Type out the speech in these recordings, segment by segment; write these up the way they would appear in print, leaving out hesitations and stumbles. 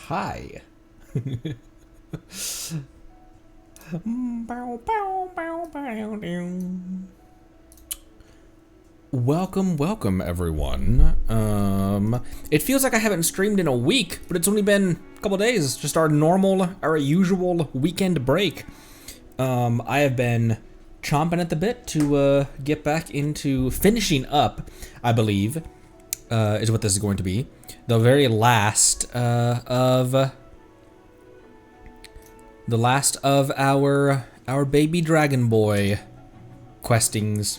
Hi. Welcome everyone. It feels like I haven't streamed in a week, but it's only been a couple days, just our usual weekend break. I have been chomping at the bit to get back into finishing up, I believe, is what this is going to be. The very last of our baby dragon boy questings.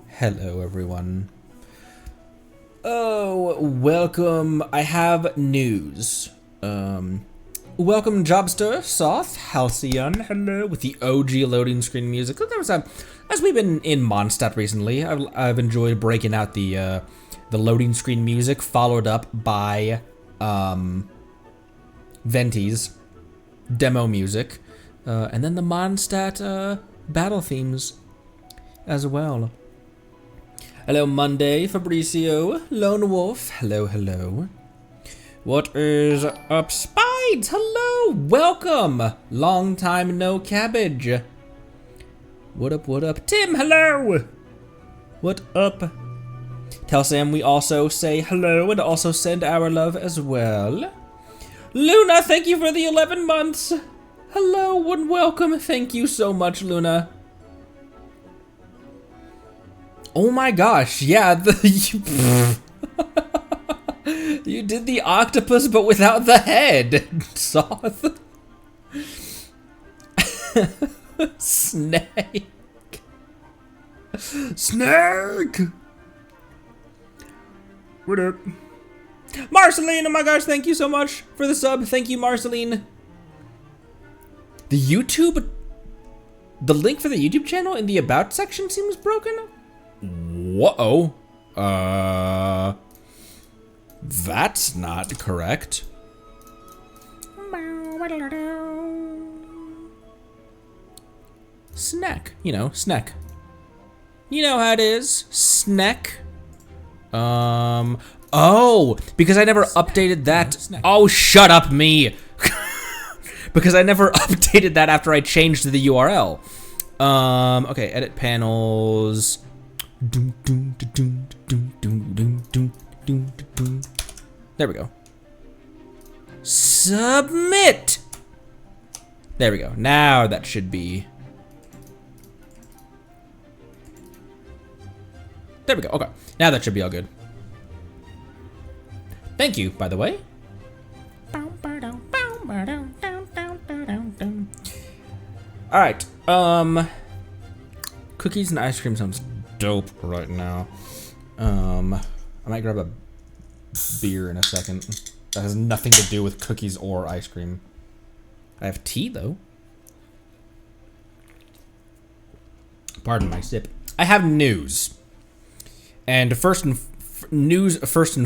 Hello everyone. Oh, welcome. I have news. Welcome Jobster, Soth, Halcyon, hello, with the OG loading screen music. There was as we've been in Mondstadt recently, I've enjoyed breaking out the loading screen music, followed up by Venti's demo music, and then the Mondstadt battle themes as well. Hello Monday, Fabricio, Lone Wolf, hello. What is up, Spides? Hello, welcome. Long time no cabbage. What up, Tim? Hello. What up? Tell Sam we also say hello and also send our love as well. Luna, thank you for the 11 months. Hello and welcome. Thank you so much, Luna. Oh my gosh, yeah, you did the octopus, but without the head, Soth. Snake. What up? Marceline, oh my gosh, thank you so much for the sub. Thank you, Marceline. The link for the YouTube channel in the About section seems broken. Whoa. That's not correct. Snack, snack. You know how it is, snack. Oh, because I never updated that. Oh, shut up, me. Because I never updated that after I changed the URL. Okay, edit panels. There we go. Submit. There we go. Now that should be. There we go. Okay. Now that should be all good. Thank you, by the way. All right. Cookies and ice cream sounds dope right now. I might grab a beer in a second. That has nothing to do with cookies or ice cream. I have tea, though. Pardon my sip. I have news. And first and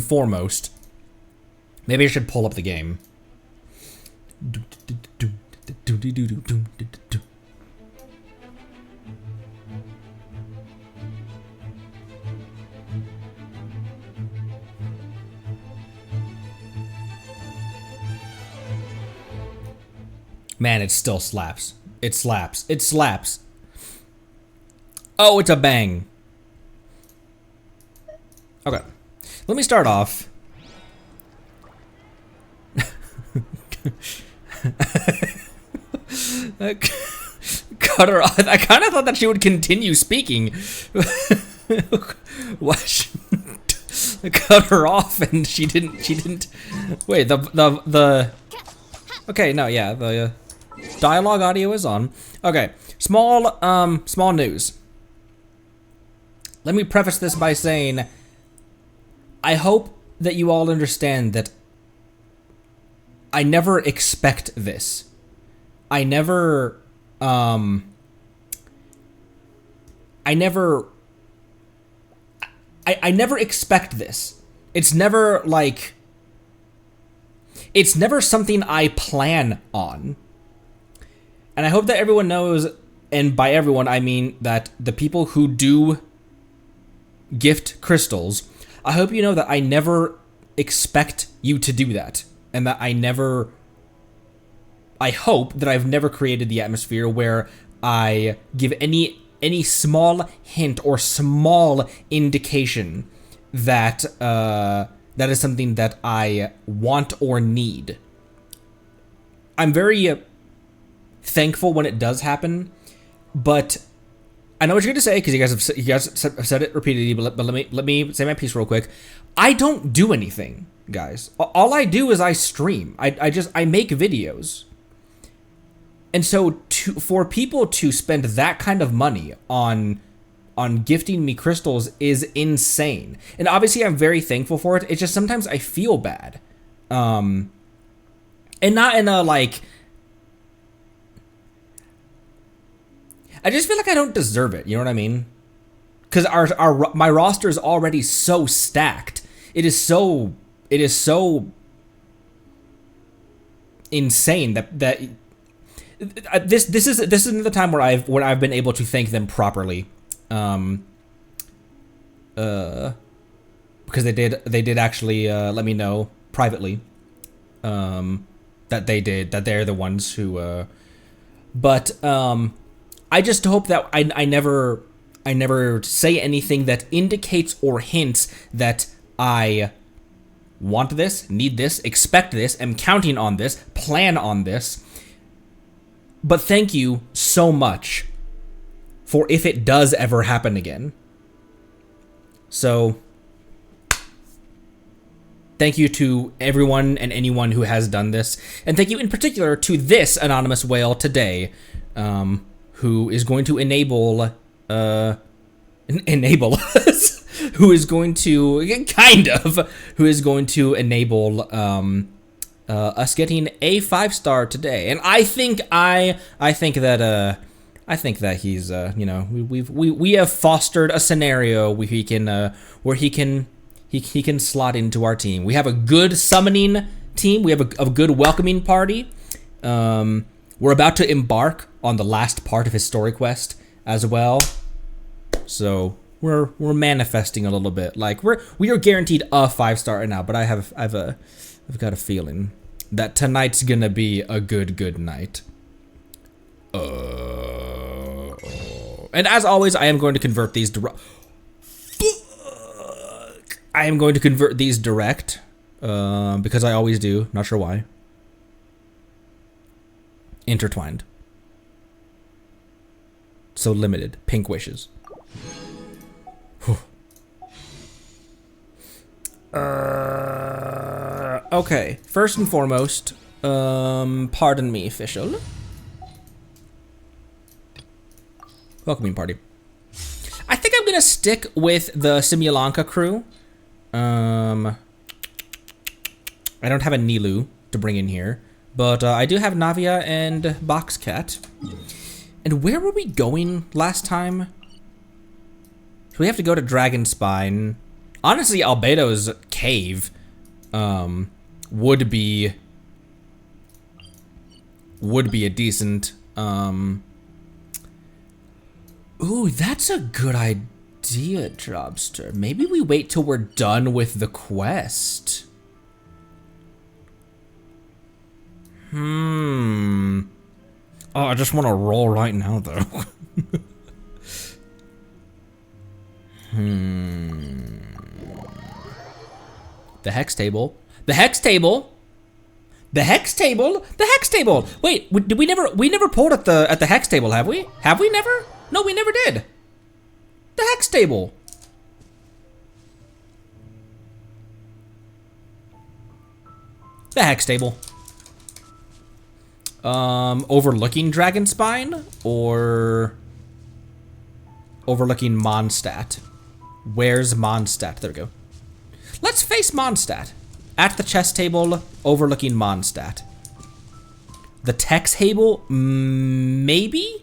foremost, maybe I should pull up the game. Man, it still slaps. It slaps. It slaps. Oh, it's a bang. Okay. Let me start off. Cut her off. I kind of thought that she would continue speaking. What? Cut her off, and she didn't. Wait, the. Okay, no, yeah, the dialogue audio is on. Okay, small news. Let me preface this by saying, I hope that you all understand that I never expect this. I never expect this. It's never like, it's never something I plan on. And I hope that everyone knows, and by everyone I mean that the people who do gift crystals, I hope you know that I never expect you to do that. And that I hope that I've never created the atmosphere where I give any small hint or small indication that that is something that I want or need. I'm very thankful when it does happen, but I know what you're gonna say because you guys have said it repeatedly. But let me say my piece real quick. I don't do anything, guys. All I do is I stream. I make videos. And so for people to spend that kind of money on gifting me crystals is insane. And obviously I'm very thankful for it. It's just sometimes I feel bad. And not in a like, I just feel like I don't deserve it, you know what I mean? Cuz my roster is already so stacked. It is so insane that this isn't the time where I've been able to thank them properly. Because they did actually let me know privately that they're the ones who but I just hope that I never say anything that indicates or hints that I want this, need this, expect this, am counting on this, plan on this. But thank you so much for if it does ever happen again. So, thank you to everyone and anyone who has done this. And thank you in particular to this anonymous whale today, who is going to enable us, who is going to enable us getting a 5-star today. And I think that he's you know, we have fostered a scenario where he can slot into our team. We have a good summoning team. We have a good welcoming party. We're about to embark on the last part of his story quest as well. So we're manifesting a little bit. Like we are guaranteed a 5-star right now, but I've got a feeling that tonight's gonna be a good night. And as always, I am going to convert these direct. I am going to convert these direct because I always do. Not sure why. Intertwined. So limited. Pink wishes. Okay. First and foremost, pardon me, official. Welcoming party. I think I'm gonna stick with the Simulanka crew. I I don't have a Nilu to bring in here, but I do have Navia and Boxcat. And where were we going last time? So we have to go to Dragonspine. Honestly, Albedo's cave would be a decent. Ooh, that's a good idea, Jobster. Maybe we wait till we're done with the quest. Oh, I just want to roll right now, though. The hex table. The hex table. The hex table. The hex table. Wait, did we never pulled at the hex table, have we? Have we never? No, we never did. The hex table. The hex table. Overlooking Dragonspine or overlooking Mondstadt? Where's Mondstadt? There we go. Let's face Mondstadt. At the chess table, overlooking Mondstadt. The Tex table, maybe?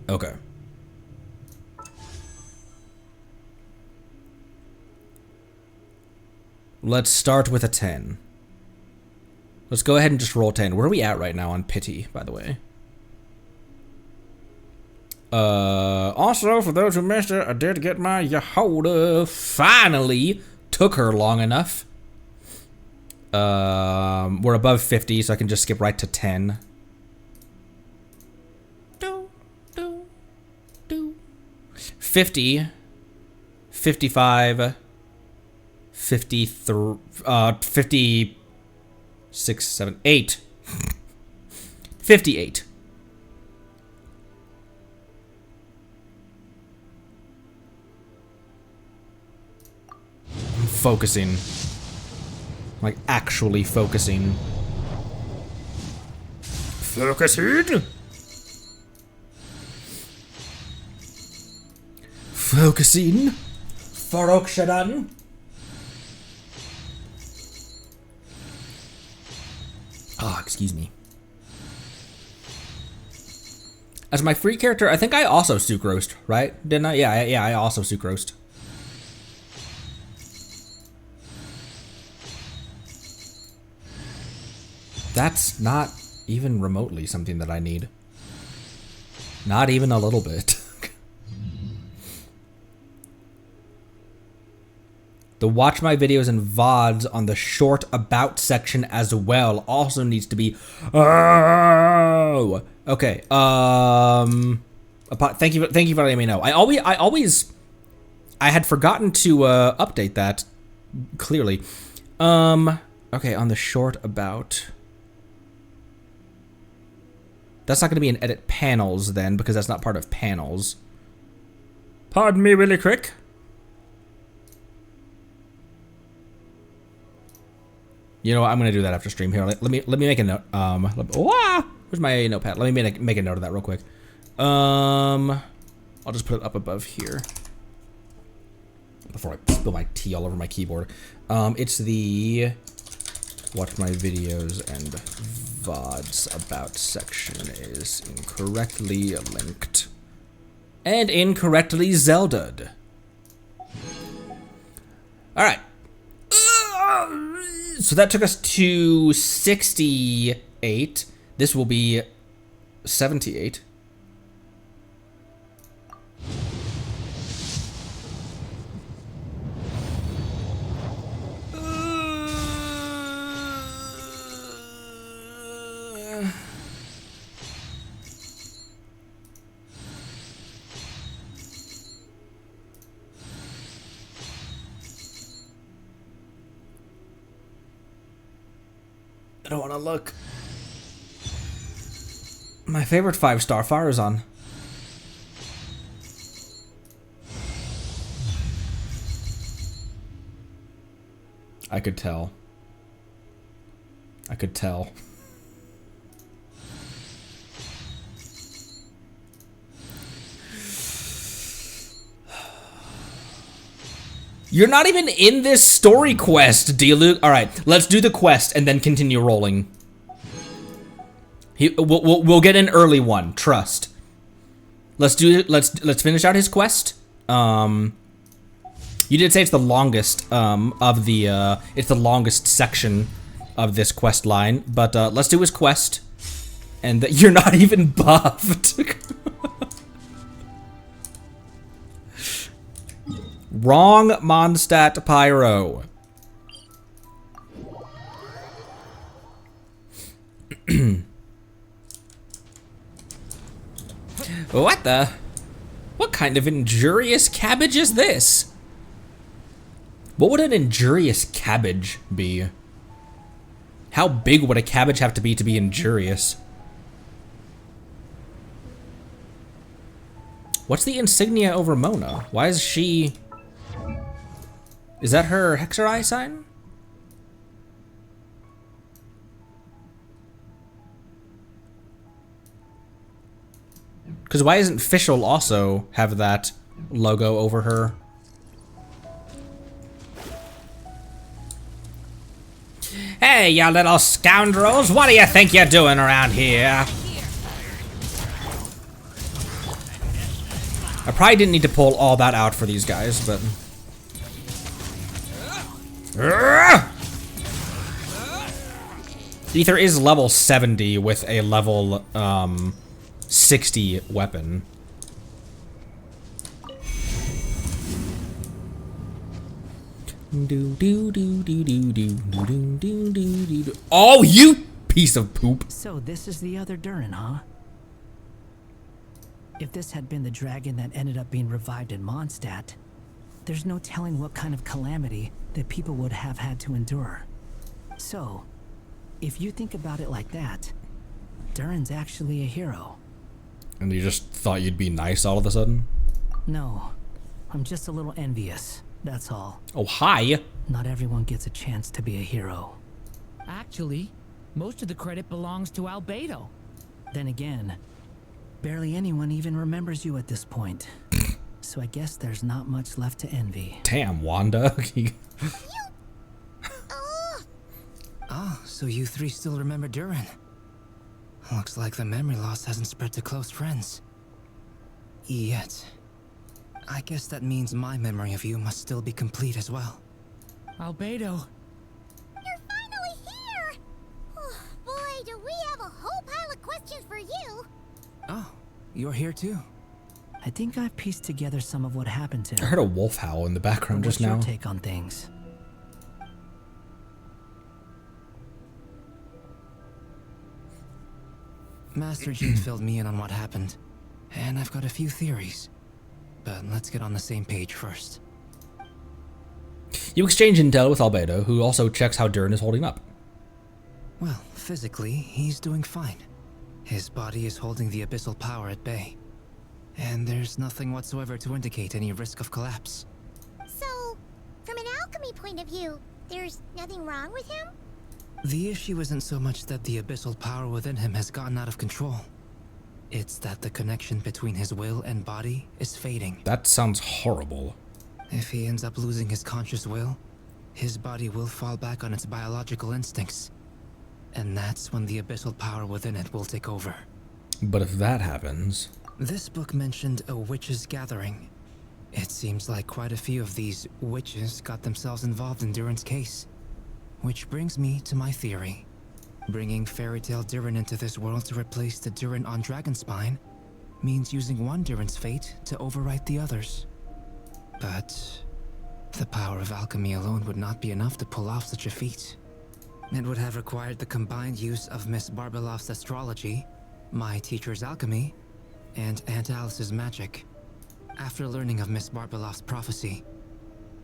Okay. Let's start with a 10. Let's go ahead and just roll 10. Where are we at right now on pity, by the way? Also, for those who missed it, I did get my Yehoda. Finally! Took her long enough. We're above 50, so I can just skip right to 10. 50. 55. 53. 56, 7, 8. 58. I'm focusing. Like, actually focusing. Focusing! Focusing. Farokshadan. Ah, excuse me. As my free character, I think I also sucrosed, right? Didn't I? Yeah, I also sucrosed. That's not even remotely something that I need. Not even a little bit. The watch my videos and VODs on the short about section as well also needs to be. Oh, okay. Thank you for letting me know. I had forgotten to update that. Clearly. Okay, on the short about. That's not going to be an edit panels then, because that's not part of panels. Pardon me, really quick. You know what? I'm gonna do that after stream here. Let me make a note. Where's my notepad? Let me make a note of that real quick. I'll just put it up above here before I spill my tea all over my keyboard. It's the watch my videos and VODs about section is incorrectly linked and incorrectly Zelda'd. All right. So that took us to 68. This will be 78. I don't want to look. My favorite 5-star fire is on. I could tell. I could tell. You're not even in this story quest, Diluc. All right, let's do the quest and then continue rolling. We'll get an early one. Trust. Let's do it. Let's finish out his quest. You did say it's the longest of the it's the longest section of this quest line, but let's do his quest. And you're not even buffed. Wrong Mondstadt Pyro. What the? What kind of injurious cabbage is this? What would an injurious cabbage be? How big would a cabbage have to be injurious? What's the insignia over Mona? Why is she... Is that her Hexerai sign? Because why doesn't Fischl also have that logo over her? Hey, you little scoundrels! What do you think you're doing around here? I probably didn't need to pull all that out for these guys, but... Ether is level 70 with a level 60 weapon. Oh, you piece of poop. So this is the other Durin, huh? If this had been the dragon that ended up being revived in Mondstadt, there's no telling what kind of calamity that people would have had to endure. So, if you think about it like that, Durin's actually a hero. And you just thought you'd be nice all of a sudden? No, I'm just a little envious, that's all. Oh, hi. Not everyone gets a chance to be a hero. Actually, most of the credit belongs to Albedo. Then again, barely anyone even remembers you at this point. So I guess there's not much left to envy. Damn, Wanda. Oh, so you three still remember Durin? Looks like the memory loss hasn't spread to close friends. Yet. I guess that means my memory of you must still be complete as well. Albedo. You're finally here! Oh, boy, do we have a whole pile of questions for you! Oh, you're here too. I think I've pieced together some of what happened to him. I heard a wolf howl in the background just now. What's your take on things? Master Jean filled me in on what happened, and I've got a few theories. But let's get on the same page first. You exchange intel with Albedo, who also checks how Durin is holding up. Well, physically, he's doing fine. His body is holding the abyssal power at bay. And there's nothing whatsoever to indicate any risk of collapse. So, from an alchemy point of view, there's nothing wrong with him? The issue isn't so much that the abyssal power within him has gotten out of control. It's that the connection between his will and body is fading. That sounds horrible. If he ends up losing his conscious will, his body will fall back on its biological instincts. And that's when the abyssal power within it will take over. But if that happens... This book mentioned a witches' gathering. It seems like quite a few of these witches got themselves involved in Durin's case. Which brings me to my theory. Bringing Fairy Tale Durin into this world to replace the Durin on Dragonspine means using one Durin's fate to overwrite the others. But the power of alchemy alone would not be enough to pull off such a feat. It would have required the combined use of Miss Barbeloff's astrology, my teacher's alchemy, and Aunt Alice's magic. After learning of Miss Barbeloff's prophecy,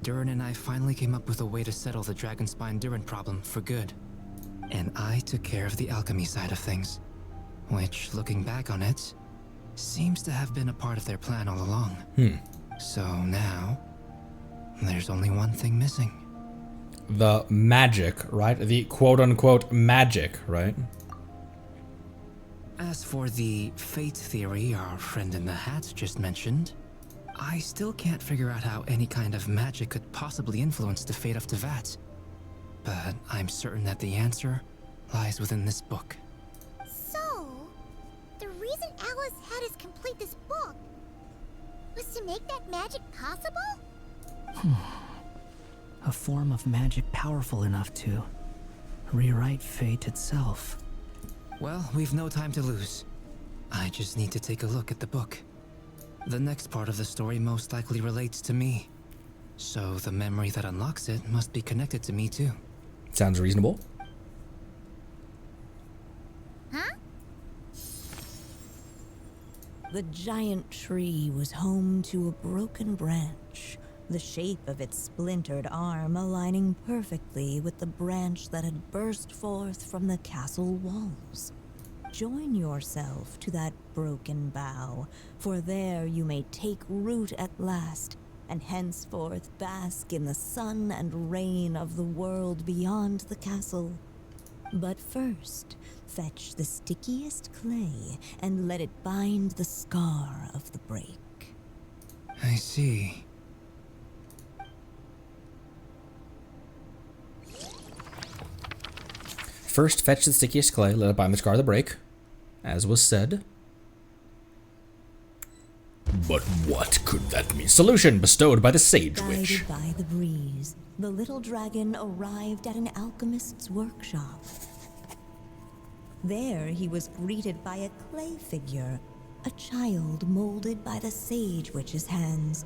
Durin and I finally came up with a way to settle the Dragonspine Durin problem for good. And I took care of the alchemy side of things, which, looking back on it, seems to have been a part of their plan all along. So now, there's only one thing missing. The magic, right? The quote-unquote magic, right? As for the fate theory our friend in the hat just mentioned, I still can't figure out how any kind of magic could possibly influence the fate of Tevat. But I'm certain that the answer lies within this book. So, the reason Alice had us complete this book was to make that magic possible? A form of magic powerful enough to rewrite fate itself. Well, we've no time to lose. I just need to take a look at the book. The next part of the story most likely relates to me. So the memory that unlocks it must be connected to me too. Sounds reasonable. Huh? The giant tree was home to a broken branch, the shape of its splintered arm aligning perfectly with the branch that had burst forth from the castle walls. Join yourself to that broken bough, for there you may take root at last, and henceforth bask in the sun and rain of the world beyond the castle. But first, fetch the stickiest clay and let it bind the scar of the break. I see. First, fetch the stickiest clay, let it bind the scar of the break, as was said. But what could that mean? Solution bestowed by the Sage Witch. Guided by the breeze, the little dragon arrived at an alchemist's workshop. There he was greeted by a clay figure, a child molded by the Sage Witch's hands.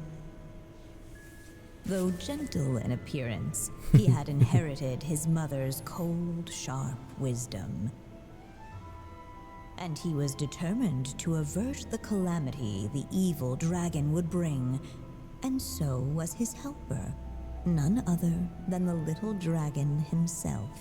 Though gentle in appearance, he had inherited his mother's cold, sharp wisdom. And he was determined to avert the calamity the evil dragon would bring, and so was his helper, none other than the little dragon himself.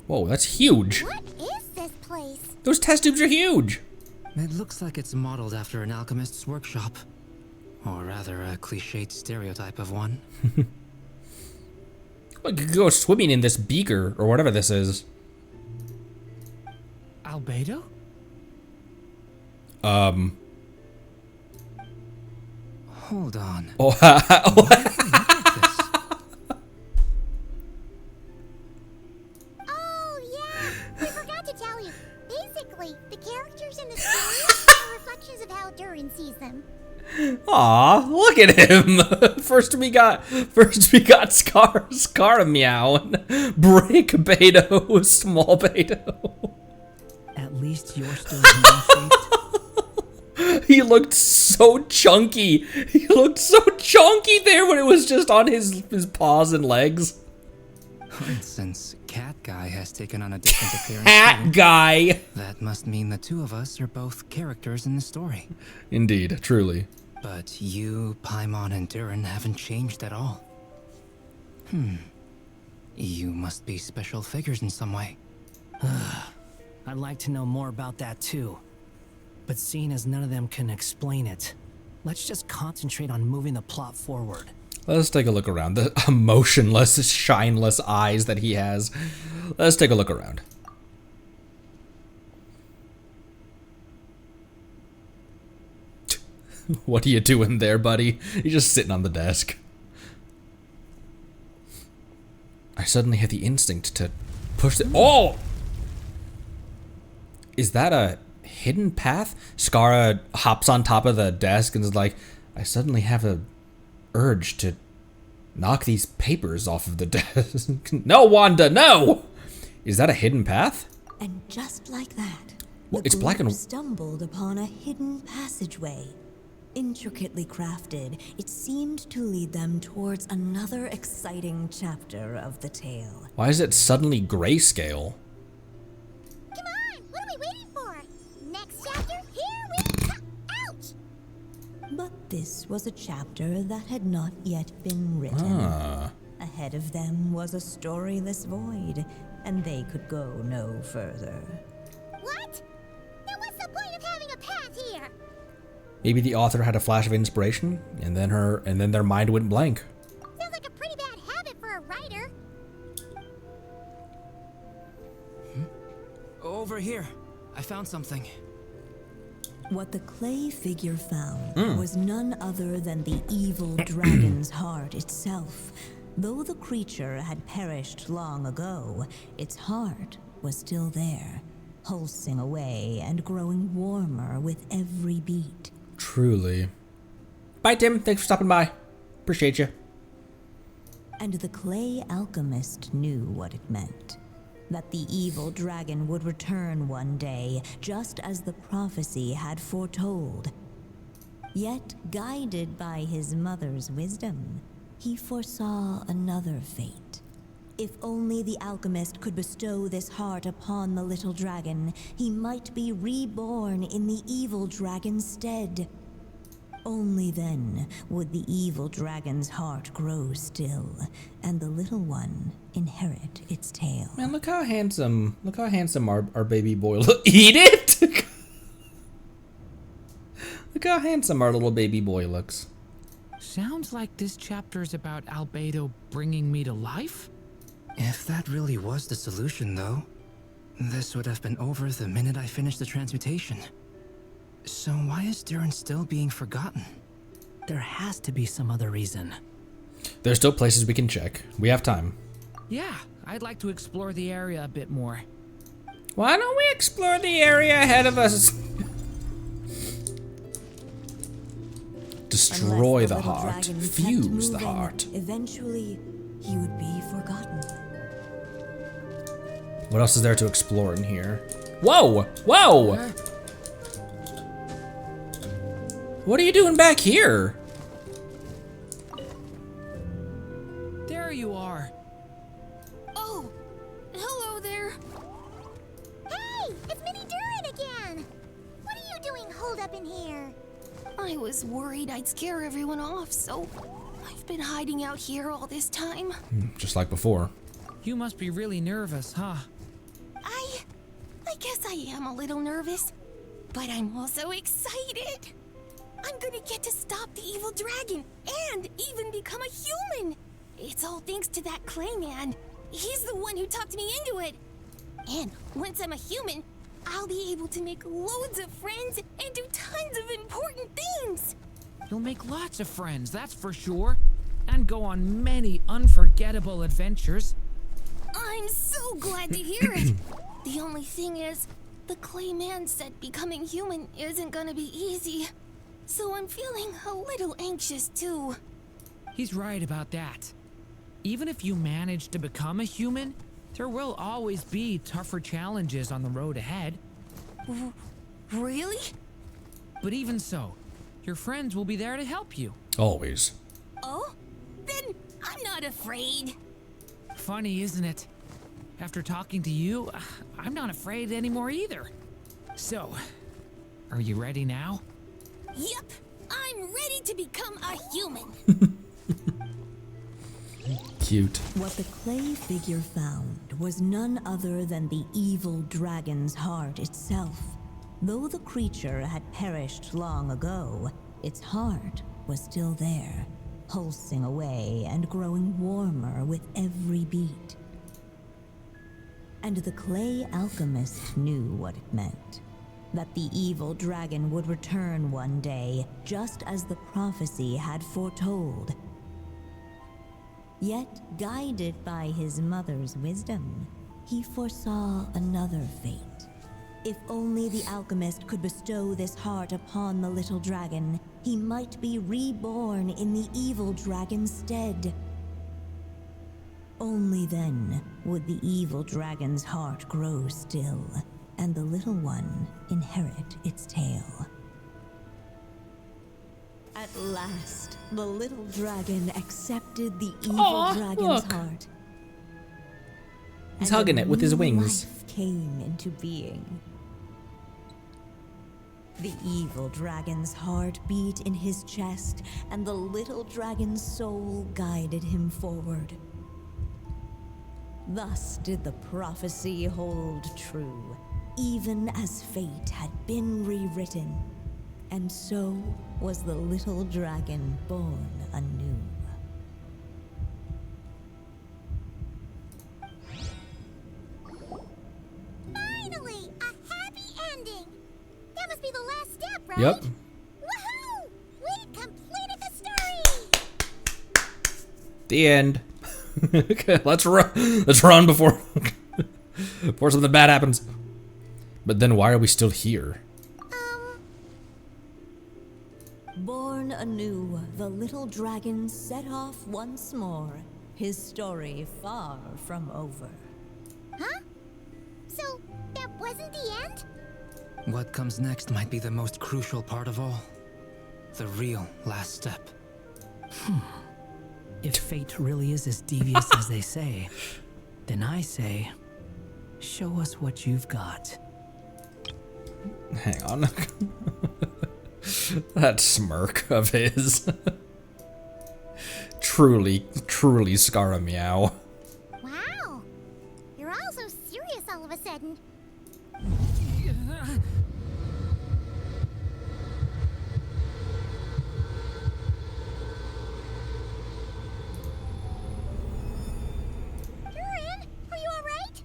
Whoa, that's huge. What is this place? Those test tubes are huge. It looks like it's modeled after an alchemist's workshop. Or rather, a cliched stereotype of one. We could go swimming in this beaker, or whatever this is. Albedo? Hold on. Oh, Look at this. Oh, yeah. We forgot to tell you. Basically, the characters in the story are reflections of how Durin sees them. aw, look at him. First we got Scar Meow, Break Beto, Small Beto. At least you're still human-shaped. He looked so chunky. He looked so chunky there when it was just on his paws and legs. Since Cat Guy has taken on a different appearance, Hat too, guy. that must mean the two of us are both characters in the story. Indeed, truly. But you, Paimon, and Durin haven't changed at all. You must be special figures in some way. I'd like to know more about that too. But seeing as none of them can explain it, let's just concentrate on moving the plot forward. Let's take a look around. The emotionless, shineless eyes that he has. Let's take a look around. What are you doing there, buddy? You're just sitting on the desk. I suddenly had the instinct to push the— Oh! Is that a hidden path? Skara hops on top of the desk and is like, I suddenly have a urge to knock these papers off of the desk. No, Wanda, no! Is that a hidden path? And just like that, Well, the it's black group and- stumbled upon a hidden passageway. Intricately crafted, it seemed to lead them towards another exciting chapter of the tale. Why is it suddenly grayscale? Come on, what are we waiting for? Next chapter, here we come. Ouch! But this was a chapter that had not yet been written. Ah. Ahead of them was a storyless void, and they could go no further. What? Then what's the point of having a path here? Maybe the author had a flash of inspiration, and then their mind went blank. Sounds like a pretty bad habit for a writer. Over here. I found something. What the clay figure found was none other than the evil dragon's heart itself. Though the creature had perished long ago, its heart was still there, pulsing away and growing warmer with every beat. Truly. Bye, Tim. Thanks for stopping by. Appreciate you. And the clay alchemist knew what it meant. That the evil dragon would return one day, just as the prophecy had foretold. Yet, guided by his mother's wisdom, he foresaw another fate. If only the alchemist could bestow this heart upon the little dragon, he might be reborn in the evil dragon's stead. Only then would the evil dragon's heart grow still, and the little one inherit its tale. Man, look how handsome our baby boy eat it! Look how handsome our little baby boy looks. Sounds like this chapter's about Albedo bringing me to life? If that really was the solution, though, this would have been over the minute I finished the transmutation. So why is Durin still being forgotten? There has to be some other reason. There's still places we can check. We have time. Yeah, I'd like to explore the area a bit more. Why don't we explore the area ahead of us? Destroy Unless the little heart. dragon kept Fuse the moving, heart. Eventually, he would be forgotten. What else is there to explore in here? Whoa! Whoa! What are you doing back here? There you are. Oh, hello there. Hey, it's Mini Durin again. What are you doing holed up in here? I was worried I'd scare everyone off, so I've been hiding out here all this time. Just like before. You must be really nervous, huh? I guess I am a little nervous, but I'm also excited. I'm gonna get to stop the evil dragon and even become a human. It's all thanks to that clay man. He's the one who talked me into it. And once I'm a human, I'll be able to make loads of friends and do tons of important things. You'll make lots of friends, that's for sure. And go on many unforgettable adventures. I'm so glad to hear it. The only thing is, the clay man said becoming human isn't gonna be easy. So I'm feeling a little anxious too. He's right about that. Even if you manage to become a human, there will always be tougher challenges on the road ahead. Really? But even so, your friends will be there to help you. Always. Oh? Then I'm not afraid. Funny, isn't it? After talking to you, I'm not afraid anymore either. So, are you ready now? Yep, I'm ready to become a human. Cute. What the clay figure found was none other than the evil dragon's heart itself. Though the creature had perished long ago, its heart was still there, pulsing away and growing warmer with every beat. And the clay alchemist knew what it meant. That the evil dragon would return one day, just as the prophecy had foretold. Yet, guided by his mother's wisdom, he foresaw another fate. If only the alchemist could bestow this heart upon the little dragon, he might be reborn in the evil dragon's stead. Only then would the evil dragon's heart grow still, and the little one inherit its tale. At last, the little dragon accepted the evil dragon's heart. He's and hugging a it with his new wings. Life came into being. The evil dragon's heart beat in his chest, and the little dragon's soul guided him forward. Thus did the prophecy hold true, even as fate had been rewritten. And so was the little dragon born anew. Finally, Yep. Woohoo! We completed the story! The end. Okay, let's run. Let's run before before something bad happens. But then why are we still here? Born anew, the little dragon set off once more, his story far from over. Huh? So, that wasn't the end? What comes next might be the most crucial part of all. The real last step. If fate really is as devious as they say, then I say, show us what you've got. Hang on. That smirk of his. Truly Scara-meow. Wow! You're all so serious all of a sudden. Durin, are you alright?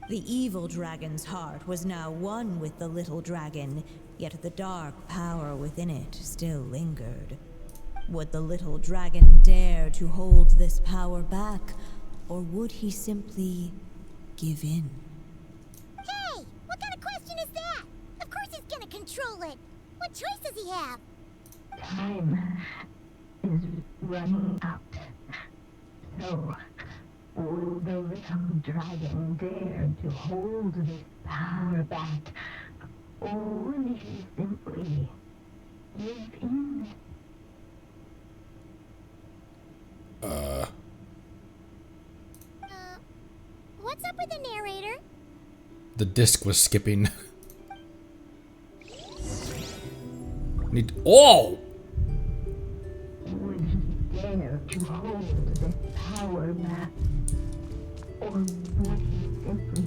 The evil dragon's heart was now one with the little dragon, yet the dark power within it still lingered. Would the little dragon dare to hold this power back, or would he simply give in? Hey! What kind of question is that? Of course he's gonna control it! What choice does he have? Time is running out. So, will the little dragon dare to hold this power back? Or will he simply give in? What's up with the narrator? The disc was skipping. Oh! Would he dare to hold this power back? Or would he simply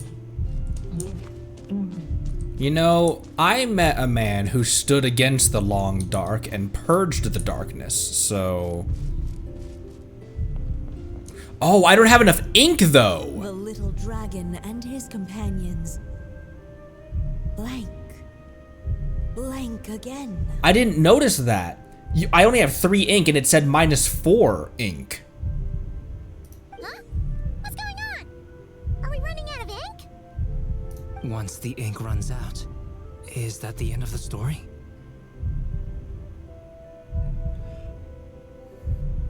give in? You know, I met a man who stood against the long dark and purged the darkness, so... Oh, I don't have enough ink, though! The little dragon and his companions. Blank. Blank again. I didn't notice that. I only have 3 ink and it said -4 ink. Huh? What's going on? Are we running out of ink? Once the ink runs out, is that the end of the story?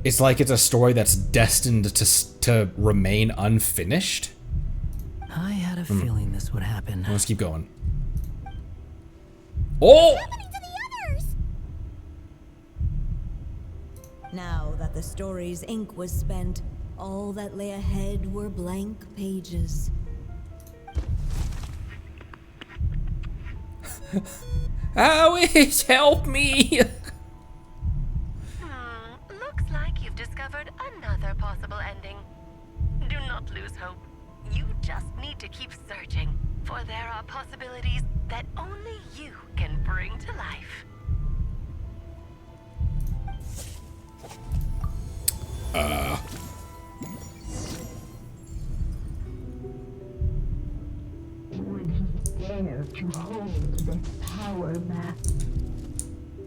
It's like it's a story that's destined to remain unfinished. I had a feeling this would happen. Let's keep going. Oh! What's happening to the others? Now that the story's ink was spent, all that lay ahead were blank pages. Alice, help me! Looks like you've discovered another possible ending. Do not lose hope. You just need to keep searching, for there are possibilities that only you can bring to life. Would he dare to hold this power back?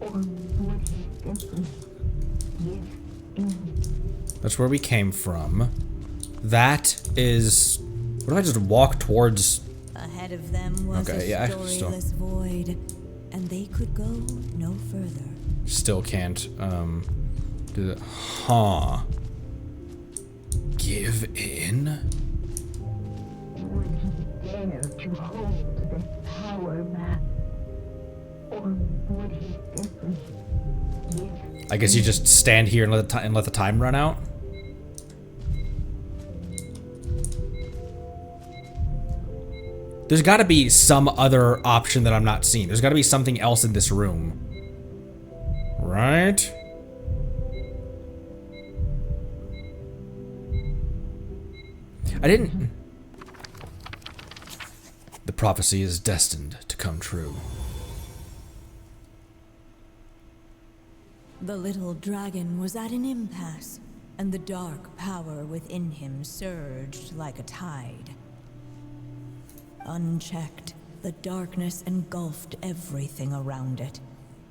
Or would he simply give in? That's where we came from. That is... What if I just walk towards... Ahead of them was Okay, a yeah, still. storyless void, and they could go no further. Still can't, do that. Huh. Give in? Would he dare to hold this power back? Or would he simply give? I guess you just stand here and let the time run out? There's gotta be some other option that I'm not seeing. There's gotta be something else in this room. Right? I didn't... The prophecy is destined to come true. The little dragon was at an impasse, and the dark power within him surged like a tide. Unchecked, the darkness engulfed everything around it,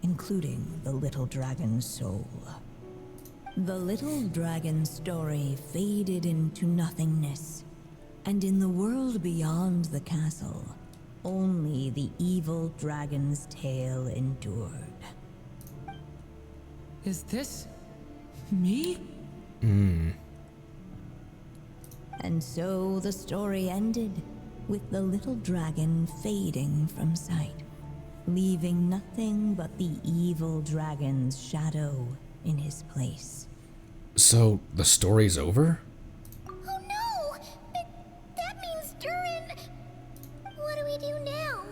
including the little dragon's soul. The little dragon's story faded into nothingness, and in the world beyond the castle, only the evil dragon's tale endured. Is this me? And so the story ended, with the little dragon fading from sight, leaving nothing but the evil dragon's shadow in his place. So the story's over? Oh no! That means Durin... What do we do now?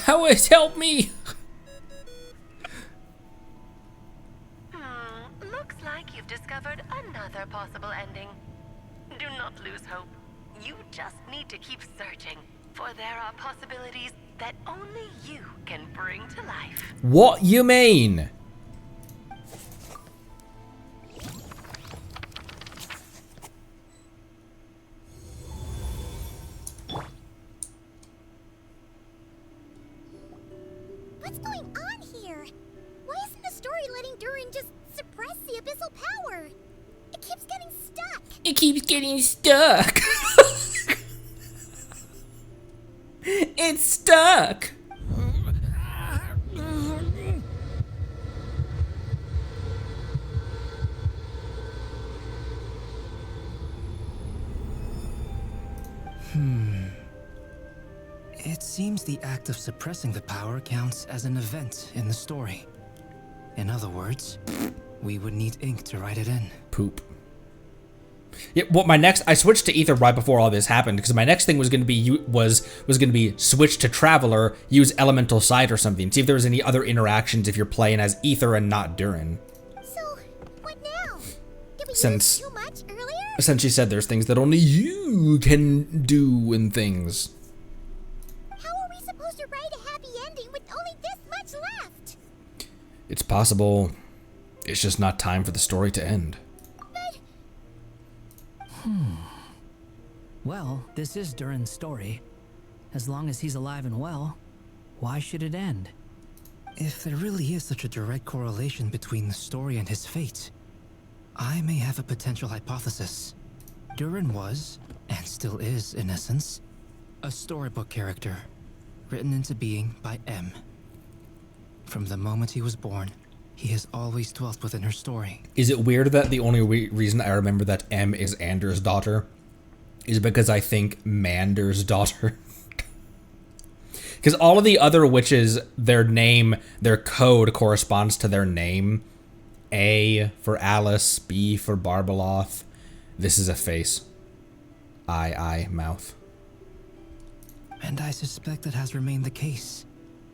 Alice, help me! Looks like you've discovered another possible ending. Do not lose hope. You just need to keep searching, for there are possibilities that only you can bring to life. What you mean? What's going on here? Why isn't the story letting Durin just suppress the abyssal power? It keeps getting stuck. It keeps getting stuck. It's stuck. It seems the act of suppressing the power counts as an event in the story. In other words, we would need ink to write it in. Poop. Yeah, well, I switched to Ether right before all this happened because my next thing was going to be was going to be switch to Traveler, use Elemental Sight or something. See if there was any other interactions if you're playing as Ether and not Durin. So, what now? Did we Since- use too much earlier? Since she said there's things that only you can do and things. How are we supposed to write a happy ending with only this much left? It's possible. It's just not time for the story to end. Well, this is Durin's story. As long as he's alive and well, why should it end? If there really is such a direct correlation between the story and his fate, I may have a potential hypothesis. Durin was, and still is in essence, a storybook character, written into being by M. From the moment he was born, he has always dwelt within her story. Is it weird that the only reason I remember that M is Ander's daughter is because I think Mander's daughter? Because all of the other witches, their name, their code corresponds to their name. A for Alice, B for Barbeloth. This is a face. I, mouth. And I suspect that has remained the case,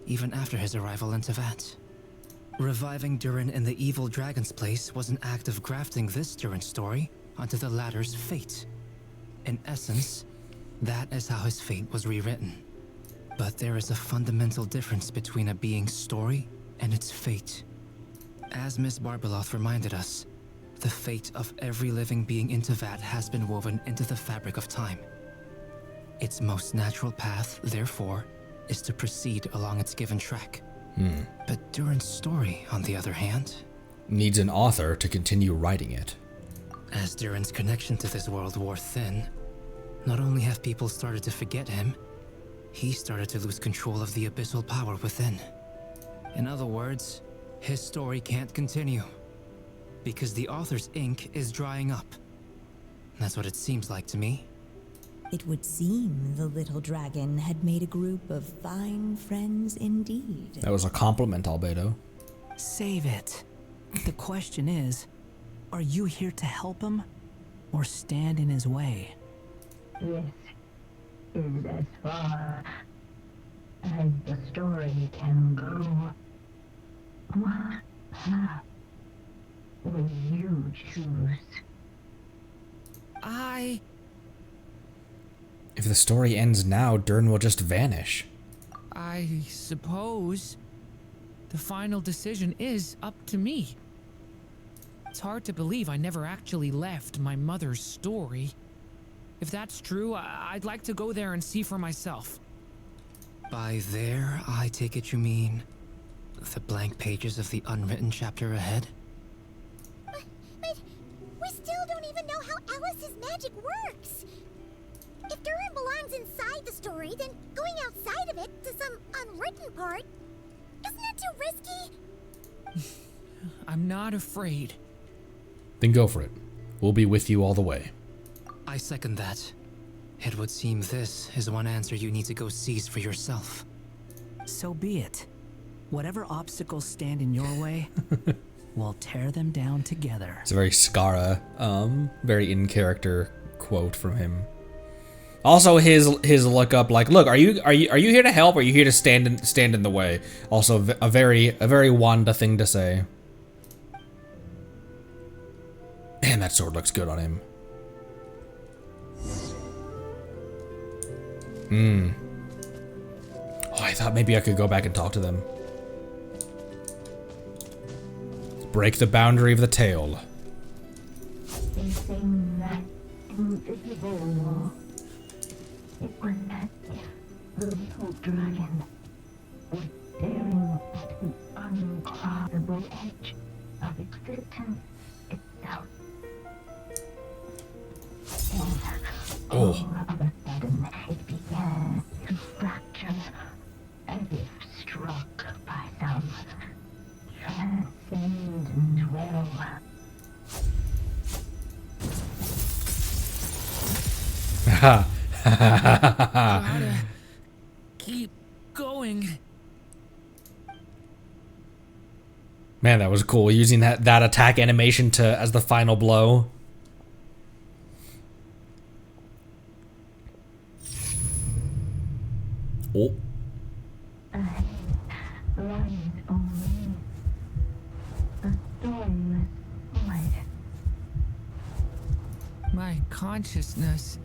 even after his arrival in Tevat. Reviving Durin in the evil dragon's place was an act of grafting this Durin story onto the latter's fate. In essence, that is how his fate was rewritten. But there is a fundamental difference between a being's story and its fate. As Miss Barbeloth reminded us, the fate of every living being in Tevat has been woven into the fabric of time. Its most natural path, therefore, is to proceed along its given track. But Durin's story, on the other hand, Needs an author to continue writing it. as Durin's connection to this world wore thin, not only have people started to forget him, he started to lose control of the abyssal power within. In other words, his story can't continue, because the author's ink is drying up. That's what it seems like to me. It would seem the little dragon had made a group of fine friends indeed. That was a compliment, Albedo. Save it. The question is, are you here to help him or stand in his way? This is as far as the story can go. What path will you choose? If the story ends now, Durin will just vanish. I suppose the final decision is up to me. It's hard to believe I never actually left my mother's story. If that's true, I'd like to go there and see for myself. By there, I take it you mean the blank pages of the unwritten chapter ahead? But we still don't even know how Alice's magic works. If Durin belongs inside the story, then going outside of it to some unwritten part, isn't that too risky? I'm not afraid. Then go for it. We'll be with you all the way. I second that. It would seem this is one answer you need to go seize for yourself. So be it. Whatever obstacles stand in your way, we'll tear them down together. It's a very Skara, very in character quote from him. Also, his look up like, look, are you here to help? Or are you here to stand in the way? Also, a very Wanda thing to say. Man, that sword looks good on him. Oh, I thought maybe I could go back and talk to them. Break the boundary of the tale. They sing that invisible wall. It was as if the little dragon was staring at an uncrossable edge of existence itself. And all of a sudden, it began to fracture, as if struck by some transcendent will. Gotta keep going. Man, that was cool. Using that attack animation as the final blow. Oh. Lies only a stormless void. My consciousness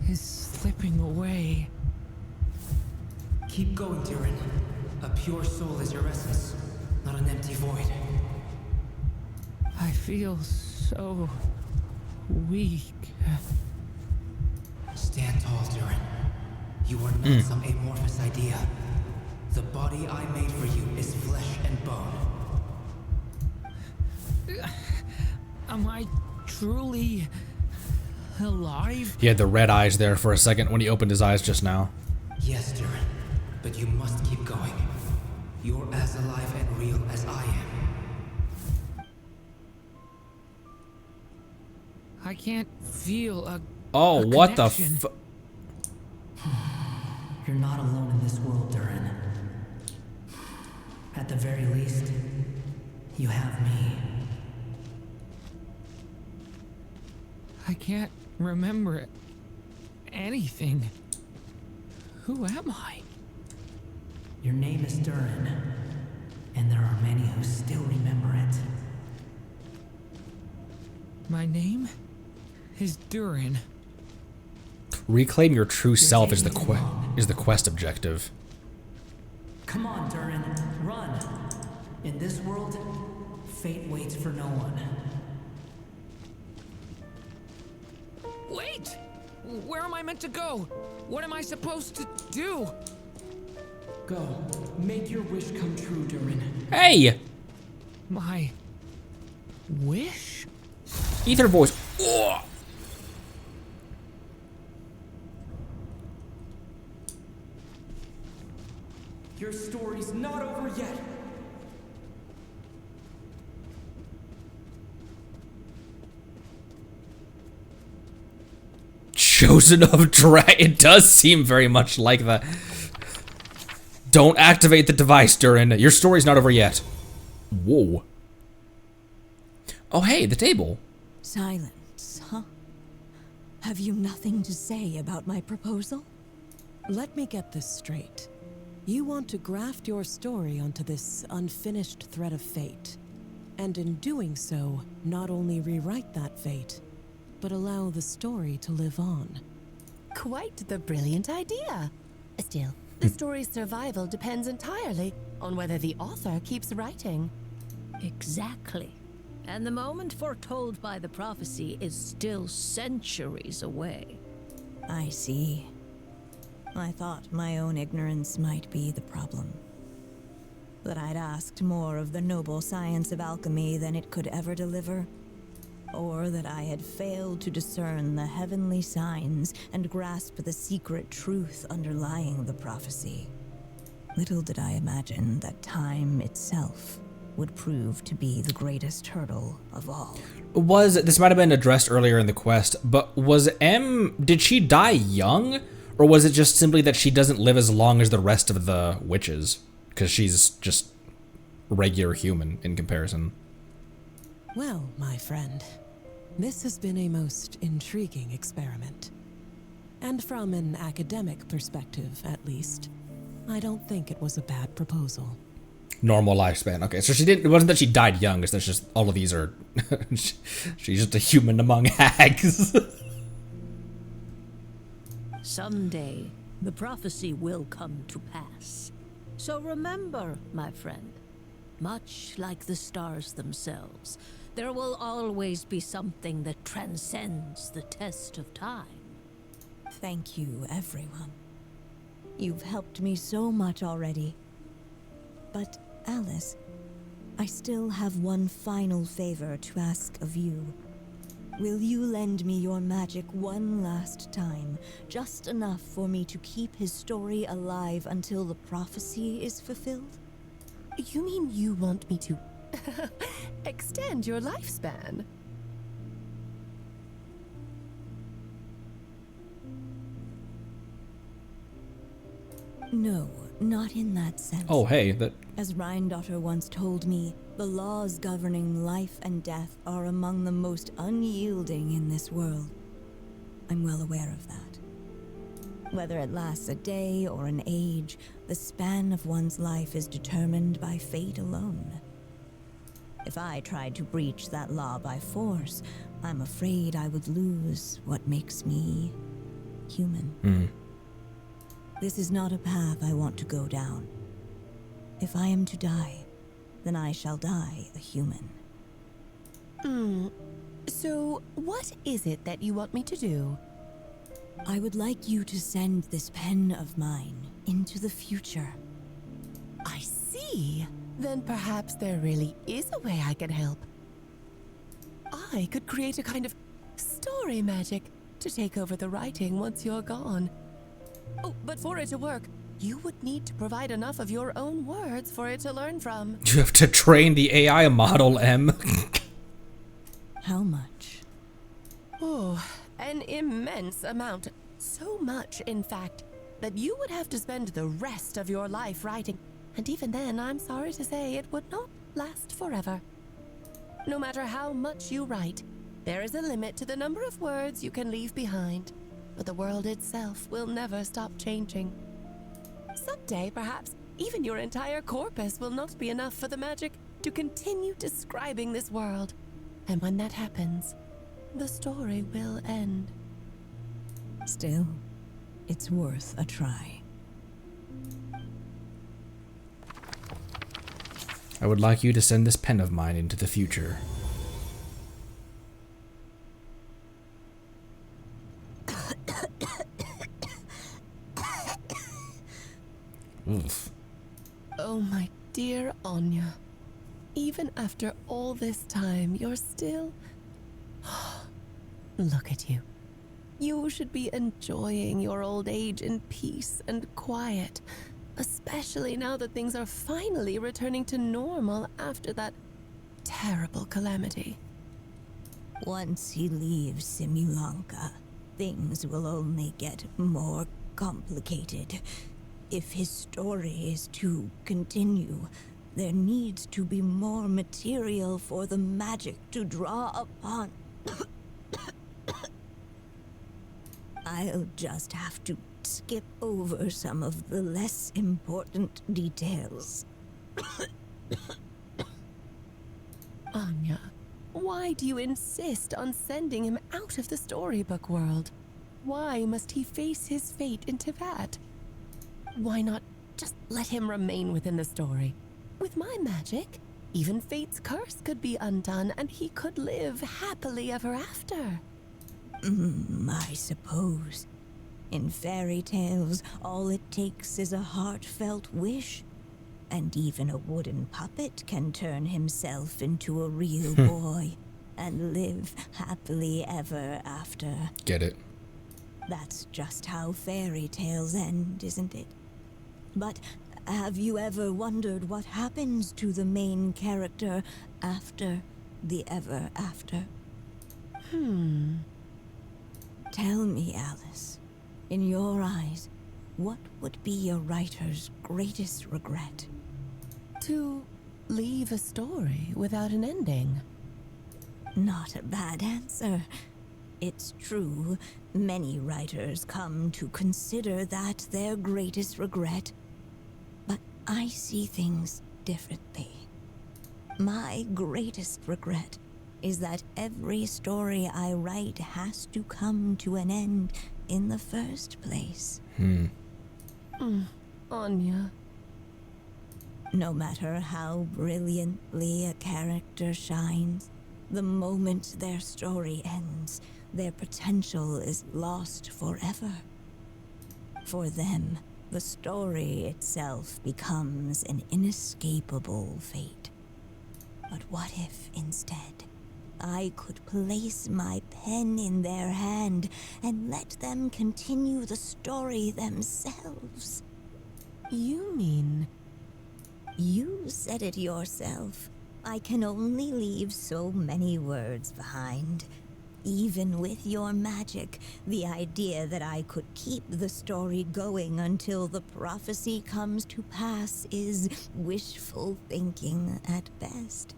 is slipping away. Keep going, Durin. A pure soul is your essence, not an empty void. I feel so weak. Stand tall, Durin. You are not some amorphous idea. The body I made for you is flesh and bone. Am I truly alive? He had the red eyes there for a second when he opened his eyes just now. Yes, Durin, but you must keep going. You're as alive and real as I am. I can't feel a Oh, what the connection. You're not alone in this world, Durin. At the very least, you have me. I can't remember anything. Who am I? Your name is Durin, and there are many who still remember it. My name is Durin. Reclaim your true self is the quest objective. Come on, Durin, run. In this world, fate waits for no one. Wait! Where am I meant to go? What am I supposed to do? Go. Make your wish come true, Durin. Hey! My wish? Ether voice. Ugh. Your story's not over yet. Chosen of Dragon. It does seem very much like that. Don't activate the device, Durin. Your story's not over yet. Whoa. Oh, hey, the table. Silence, huh? Have you nothing to say about my proposal? Let me get this straight. You want to graft your story onto this unfinished thread of fate, and in doing so, not only rewrite that fate, but allow the story to live on. Quite the brilliant idea. Still, the story's survival depends entirely on whether the author keeps writing. Exactly. And the moment foretold by the prophecy is still centuries away. I see. I thought my own ignorance might be the problem. That I'd asked more of the noble science of alchemy than it could ever deliver. Or that I had failed to discern the heavenly signs and grasp the secret truth underlying the prophecy. Little did I imagine that time itself would prove to be the greatest hurdle of all. This might have been addressed earlier in the quest, but did she die young? Or was it just simply that she doesn't live as long as the rest of the witches? Because she's just regular human in comparison. Well, my friend, this has been a most intriguing experiment. And from an academic perspective, at least, I don't think it was a bad proposal. Normal lifespan. Okay, so it wasn't that she died young, it's just all of these are she's just a human among hags. Someday, the prophecy will come to pass. So remember, my friend, much like the stars themselves, there will always be something that transcends the test of time. Thank you, everyone. You've helped me so much already. But, Alice, I still have one final favor to ask of you. Will you lend me your magic one last time, just enough for me to keep his story alive until the prophecy is fulfilled? You mean you want me to extend your lifespan? No, not in that sense. Oh, hey, As Rheindotter once told me, the laws governing life and death are among the most unyielding in this world. I'm well aware of that. Whether it lasts a day or an age, the span of one's life is determined by fate alone. If I tried to breach that law by force, I'm afraid I would lose what makes me human. This is not a path I want to go down. If I am to die, then I shall die a human. So, what is it that you want me to do? I would like you to send this pen of mine into the future. I see. Then perhaps there really is a way I can help. I could create a kind of story magic to take over the writing once you're gone. Oh, but for it to work, you would need to provide enough of your own words for it to learn from. you have to train the AI model, M. How much? Oh, an immense amount. So much, in fact, that you would have to spend the rest of your life writing. And even then, I'm sorry to say, it would not last forever. No matter how much you write, there is a limit to the number of words you can leave behind. But the world itself will never stop changing. Someday, perhaps, even your entire corpus will not be enough for the magic to continue describing this world. And when that happens, the story will end. Still, it's worth a try. I would like you to send this pen of mine into the future. Oof. Oh, my dear Anya. Even after all this time, you're still... Look at you. You should be enjoying your old age in peace and quiet, especially now that things are finally returning to normal after that terrible calamity. Once he leaves Simulanka, things will only get more complicated. If his story is to continue, there needs to be more material for the magic to draw upon. I'll just have to skip over some of the less important details. Anya, why do you insist on sending him out of the storybook world? Why must he face his fate into that? Why not just let him remain within the story? With my magic, even fate's curse could be undone and he could live happily ever after. I suppose. In fairy tales, all it takes is a heartfelt wish. And even a wooden puppet can turn himself into a real boy and live happily ever after. Get it? That's just how fairy tales end, isn't it? But have you ever wondered what happens to the main character after the ever after? Tell me, Alice, in your eyes, what would be a writer's greatest regret? To leave a story without an ending. Not a bad answer. It's true, many writers come to consider that their greatest regret. But I see things differently. My greatest regret is that every story I write has to come to an end in the first place. Anya. No matter how brilliantly a character shines, the moment their story ends, their potential is lost forever. For them, the story itself becomes an inescapable fate. But what if, instead, I could place my pen in their hand and let them continue the story themselves? You mean... You said it yourself. I can only leave so many words behind. Even with your magic, the idea that I could keep the story going until the prophecy comes to pass is wishful thinking at best.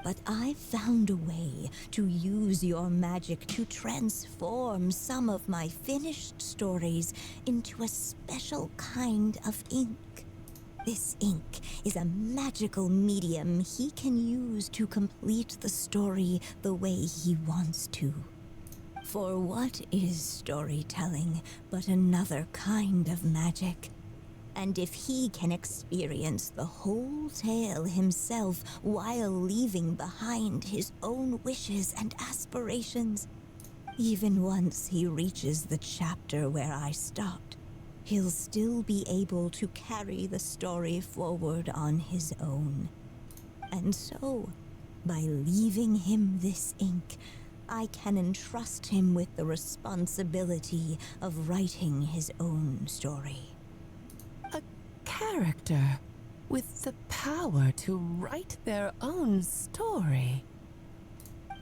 But I found a way to use your magic to transform some of my finished stories into a special kind of ink. This ink is a magical medium he can use to complete the story the way he wants to. For what is storytelling but another kind of magic? And if he can experience the whole tale himself while leaving behind his own wishes and aspirations, even once he reaches the chapter where I stopped, he'll still be able to carry the story forward on his own. And so, by leaving him this ink, I can entrust him with the responsibility of writing his own story. A character with the power to write their own story.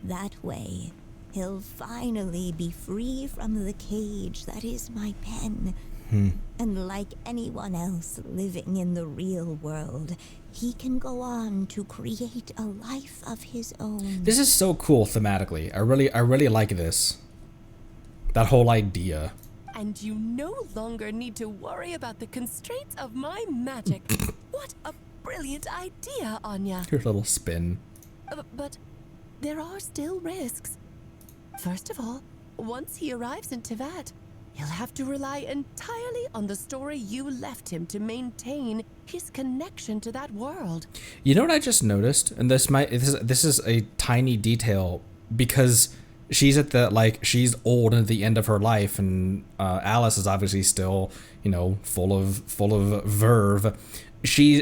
That way, he'll finally be free from the cage that is my pen. And like anyone else living in the real world, he can go on to create a life of his own. This is so cool thematically. I really like this. That whole idea. And you no longer need to worry about the constraints of my magic. What a brilliant idea, Anya. Your little spin. But there are still risks. First of all, once he arrives in Tevat, he'll have to rely entirely on the story you left him to maintain his connection to that world. You know what I just noticed? And this is a tiny detail, because she's at the, she's old and at the end of her life, and Alice is obviously still, full of verve.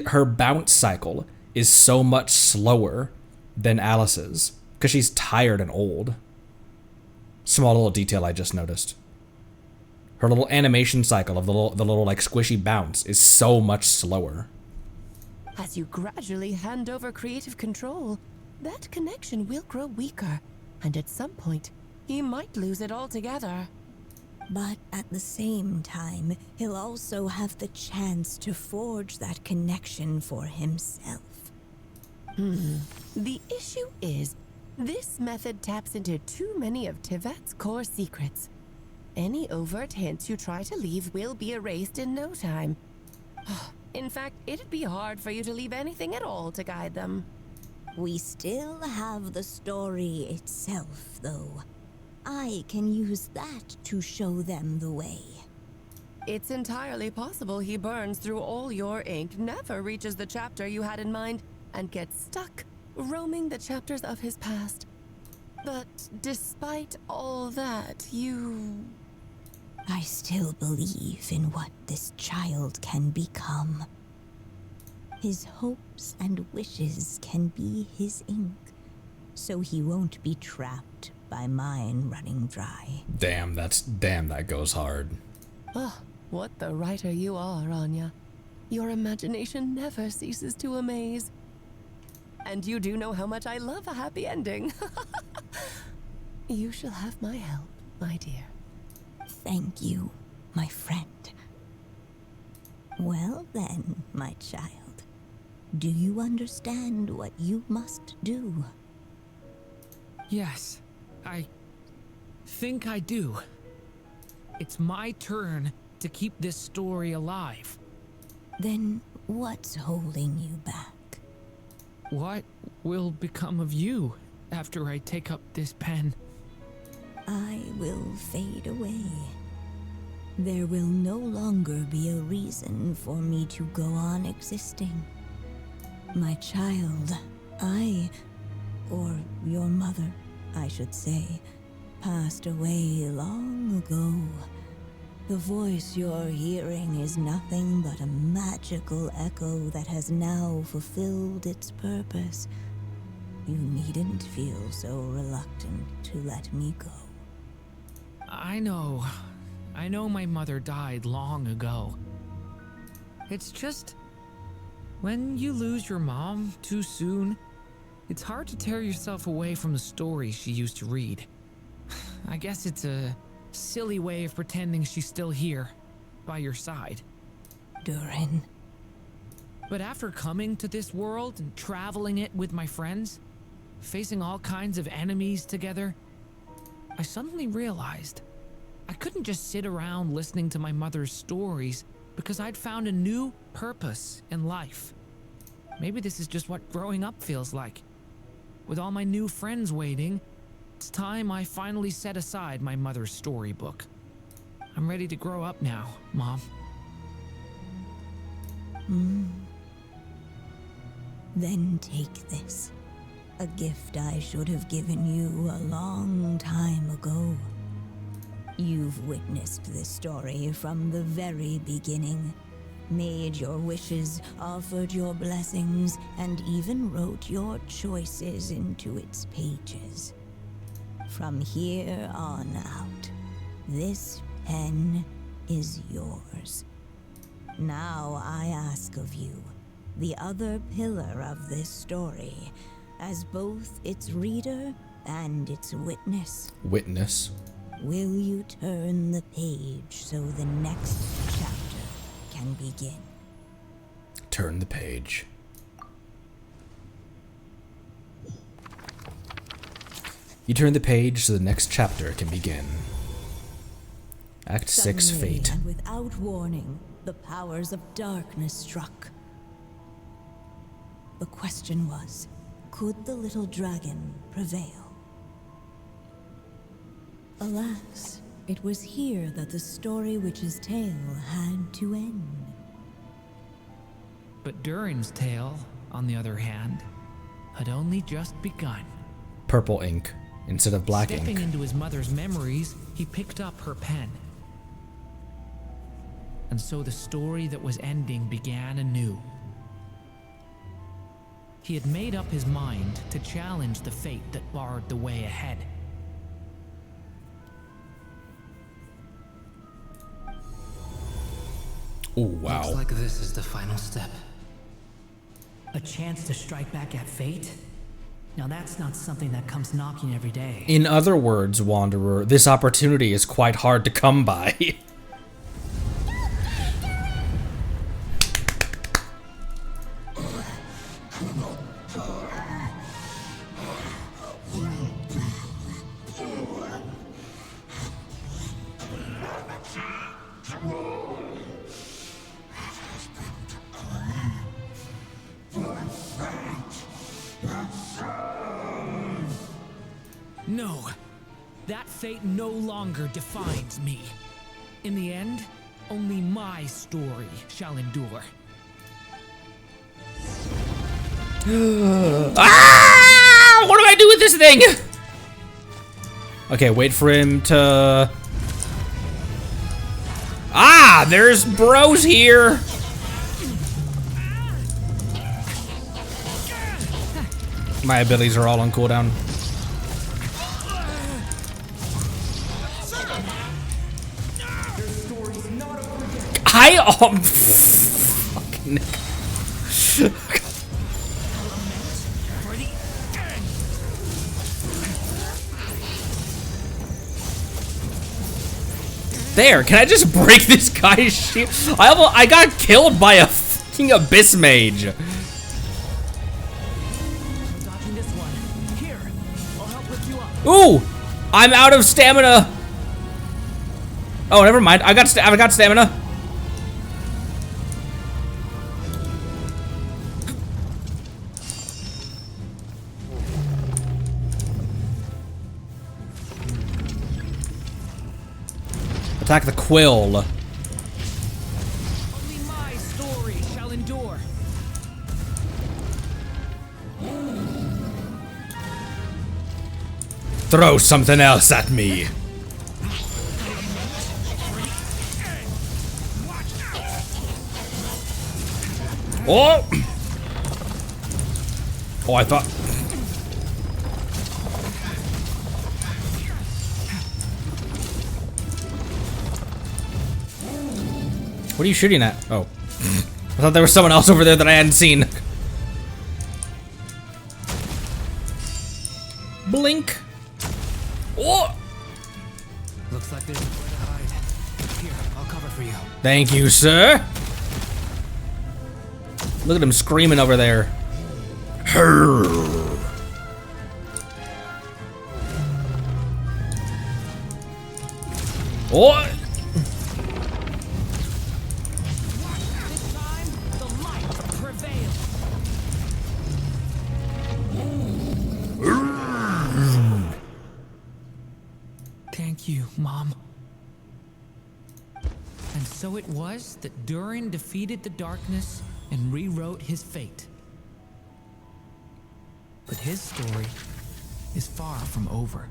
Her bounce cycle is so much slower than Alice's, because she's tired and old. Small little detail I just noticed. Her little animation cycle of the little squishy bounce is so much slower. As you gradually hand over creative control, that connection will grow weaker, and at some point, he might lose it altogether. But at the same time, he'll also have the chance to forge that connection for himself. The issue is, this method taps into too many of Tevat's core secrets. Any overt hints you try to leave will be erased in no time. In fact, it'd be hard for you to leave anything at all to guide them. We still have the story itself, though. I can use that to show them the way. It's entirely possible he burns through all your ink, never reaches the chapter you had in mind, and gets stuck, roaming the chapters of his past. But despite all that, I still believe in what this child can become. His hopes and wishes can be his ink, so he won't be trapped by mine running dry. Damn, that goes hard. Oh, what the writer you are, Anya. Your imagination never ceases to amaze. And you do know how much I love a happy ending. You shall have my help, my dear. Thank you, my friend. Well then, my child. Do you understand what you must do? Yes, I think I do. It's my turn to keep this story alive. Then what's holding you back? What will become of you after I take up this pen? I will fade away. There will no longer be a reason for me to go on existing. My child, or your mother, I should say, passed away long ago. The voice you're hearing is nothing but a magical echo that has now fulfilled its purpose. You needn't feel so reluctant to let me go. I know my mother died long ago. It's just, when you lose your mom too soon, it's hard to tear yourself away from the stories she used to read. I guess it's a silly way of pretending she's still here, by your side. Durin. But after coming to this world and traveling it with my friends, facing all kinds of enemies together, I suddenly realized I couldn't just sit around listening to my mother's stories because I'd found a new purpose in life. Maybe this is just what growing up feels like. With all my new friends waiting, it's time I finally set aside my mother's storybook. I'm ready to grow up now, Mom. Then take this. A gift I should have given you a long time ago. You've witnessed this story from the very beginning. Made your wishes, offered your blessings, and even wrote your choices into its pages. From here on out, this pen is yours. Now I ask of you, the other pillar of this story, as both its reader and its witness. Witness. Will you turn the page so the next chapter can begin? Turn the page. You turn the page so the next chapter can begin. Act 6, Suddenly, Fate. and without warning, the powers of darkness struck. The question was, could the little dragon prevail? Alas, it was here that the story witch's tale had to end. But Durin's tale, on the other hand, had only just begun. Purple ink instead of black Stepping ink. into his mother's memories, he picked up her pen. And so the story that was ending began anew. He had made up his mind to challenge the fate that barred the way ahead. Oh, wow. Looks like this is the final step. A chance to strike back at fate? Now that's not something that comes knocking every day. In other words, Wanderer, this opportunity is quite hard to come by. No, that fate no longer defines me. In the end, only my story shall endure. Ah! What do I do with this thing? Okay, wait for him to... Ah, there's bros here. My abilities are all on cooldown. Fucking. There, can I just break this guy's shield? I got killed by a fucking abyss mage. Dodging this one. Here, I'll help lift you up. Ooh, I'm out of stamina. Oh, never mind. I got stamina. Attack the quill. Only my story shall endure. Throw something else at me. Oh! Oh, I thought. What are you shooting at? Oh. I thought there was someone else over there that I hadn't seen. Blink. Oh! Looks like there's nowhere to hide. Here, I'll cover for you. Thank you, sir. Look at him screaming over there. Oh! This time, the light prevails. Thank you, Mom. And so it was that Durin defeated the darkness and rewrote his fate. But his story is far from over.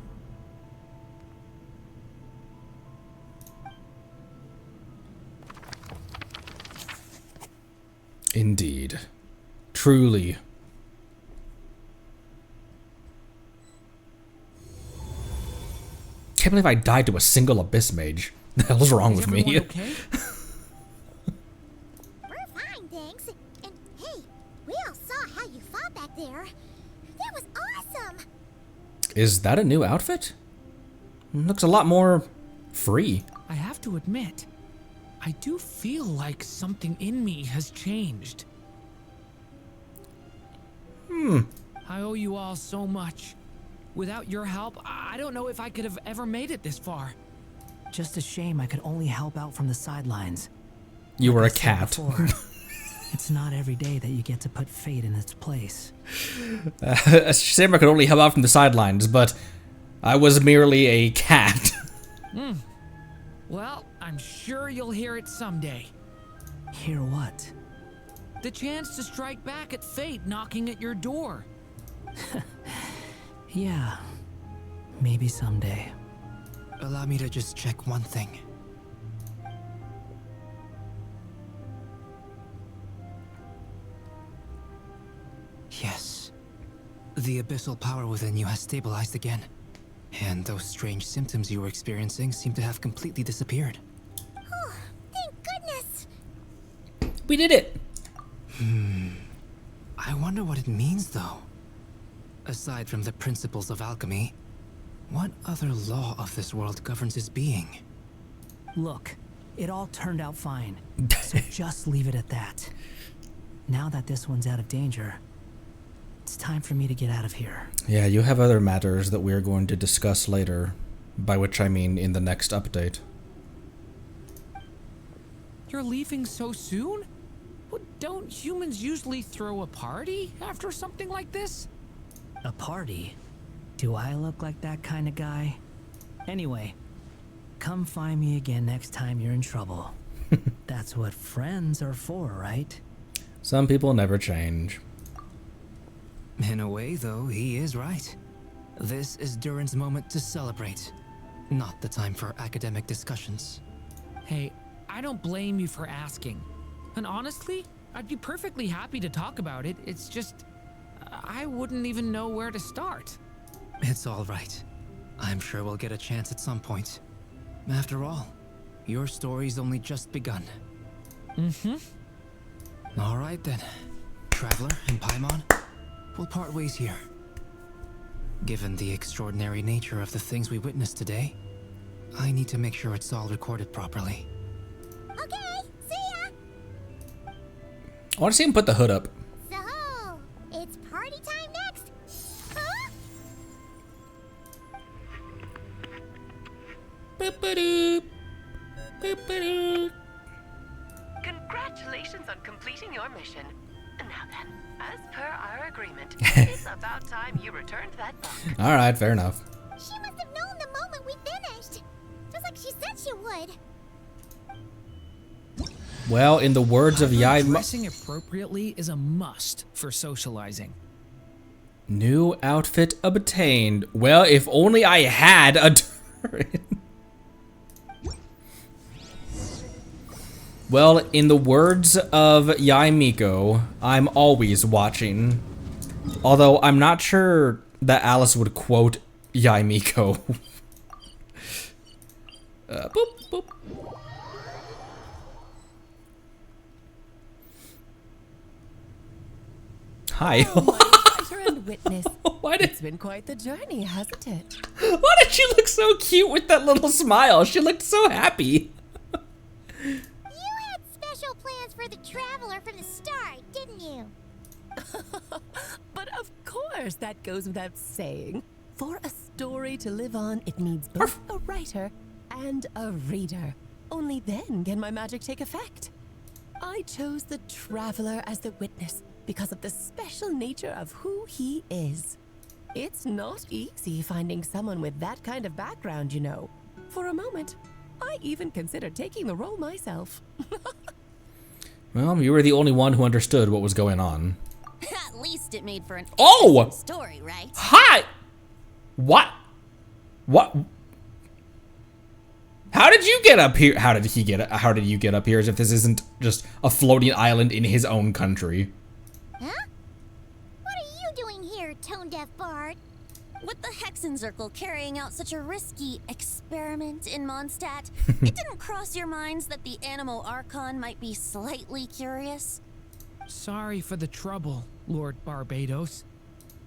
Indeed. Truly. Can't believe I died to a single abyss mage. The hell's wrong with me? Everyone okay? We're fine, thanks. And hey, we all saw how you fought back there. That was awesome. Is that a new outfit? Looks a lot more free. I have to admit, I do feel like something in me has changed. I owe you all so much. Without your help, I don't know if I could have ever made it this far. Just a shame I could only help out from the sidelines. You were a Like I said cat. before, it's not every day that you get to put fate in its place. A shame I could only help out from the sidelines, but I was merely a cat. Well, I'm sure you'll hear it someday. Hear what? The chance to strike back at fate knocking at your door. Yeah, maybe someday. Allow me to just check one thing. Yes. The abyssal power within you has stabilized again. And those strange symptoms you were experiencing seem to have completely disappeared. Oh, thank goodness. We did it. I wonder what it means, though. Aside from the principles of alchemy, what other law of this world governs his being? Look, it all turned out fine, so just leave it at that. Now that this one's out of danger, it's time for me to get out of here. Yeah, you have other matters that we're going to discuss later, by which I mean in the next update. You're leaving so soon? Well, don't humans usually throw a party after something like this? A party? Do I look like that kind of guy? Anyway, come find me again next time you're in trouble. That's what friends are for, right? Some people never change. In a way, though, he is right. This is Durin's moment to celebrate, not the time for academic discussions. Hey, I don't blame you for asking. And honestly, I'd be perfectly happy to talk about it. It's just, I wouldn't even know where to start. It's all right. I'm sure we'll get a chance at some point. After all, your story's only just begun. All right then. Traveler and Paimon, we'll part ways here. Given the extraordinary nature of the things we witnessed today, I need to make sure it's all recorded properly. Okay, see ya! I want to see him put the hood up. So, it's party time next. Huh? Boop-a-doop. Boop-a-doop. Congratulations on completing your mission. Now then, as per our agreement, it's about time you returned that book. All right, fair enough. She must have known the moment we finished. Just like she said she would. Well, in the words of Yai, Dressing appropriately is a must for socializing. new outfit obtained. Well, if only I had a Durin. Well, in the words of Yai Miko, I'm always watching. Although I'm not sure that Alice would quote Yai Miko. Boop, boop. Hi. Oh, my fighter and witness. Why did It's been quite the journey, hasn't it? Why did she look so cute with that little smile? She looked so happy. You had special plans for the traveler from the start, didn't you? But of course, that goes without saying. For a story to live on, it needs both a writer and a reader. Only then can my magic take effect. I chose the traveler as the witness because of the special nature of who he is. It's not easy finding someone with that kind of background, you know. For a moment, I even considered taking the role myself. Well, you were the only one who understood what was going on. At least it made for an Oh! interesting story, right? Hi! What? What? How did you get up here? How did he get? How did you get up here? As if this isn't just a floating island in his own country. Huh? What are you doing here, tone-deaf bard? With the Hexenzirkel carrying out such a risky experiment in Mondstadt, it didn't cross your minds that the Animo Archon might be slightly curious? Sorry for the trouble, Lord Barbados.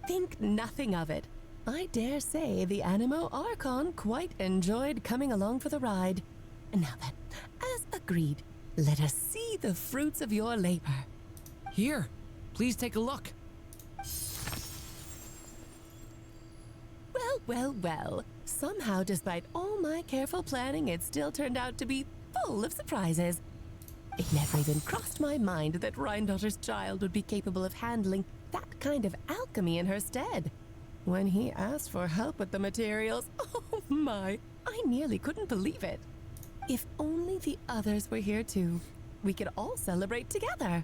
Think nothing of it. I dare say the Animo Archon quite enjoyed coming along for the ride. And now then, as agreed, let us see the fruits of your labor. Here, please take a look. Well, well, well. Somehow, despite all my careful planning, it still turned out to be full of surprises. It never even crossed my mind that Rhindotter's child would be capable of handling that kind of alchemy in her stead. When he asked for help with the materials, oh my, I nearly couldn't believe it. If only the others were here too, we could all celebrate together.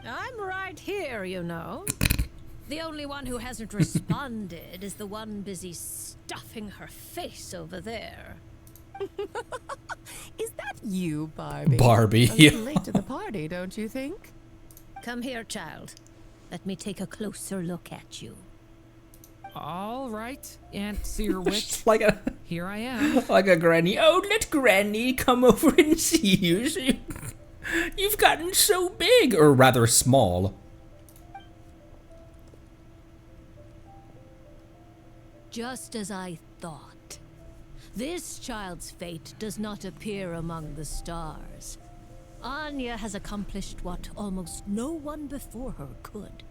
I'm right here, you know. The only one who hasn't responded is the one busy stuffing her face over there. Is that you, Barbie? Barbie, A little late to the party, don't you think? Come here, child. Let me take a closer look at you. All right, Aunt Searwitch. Like a Here I am. like a granny. Oh, let Granny come over and see you. You've gotten so big, or rather small. Just as I thought. This child's fate does not appear among the stars. Anya has accomplished what almost no one before her could.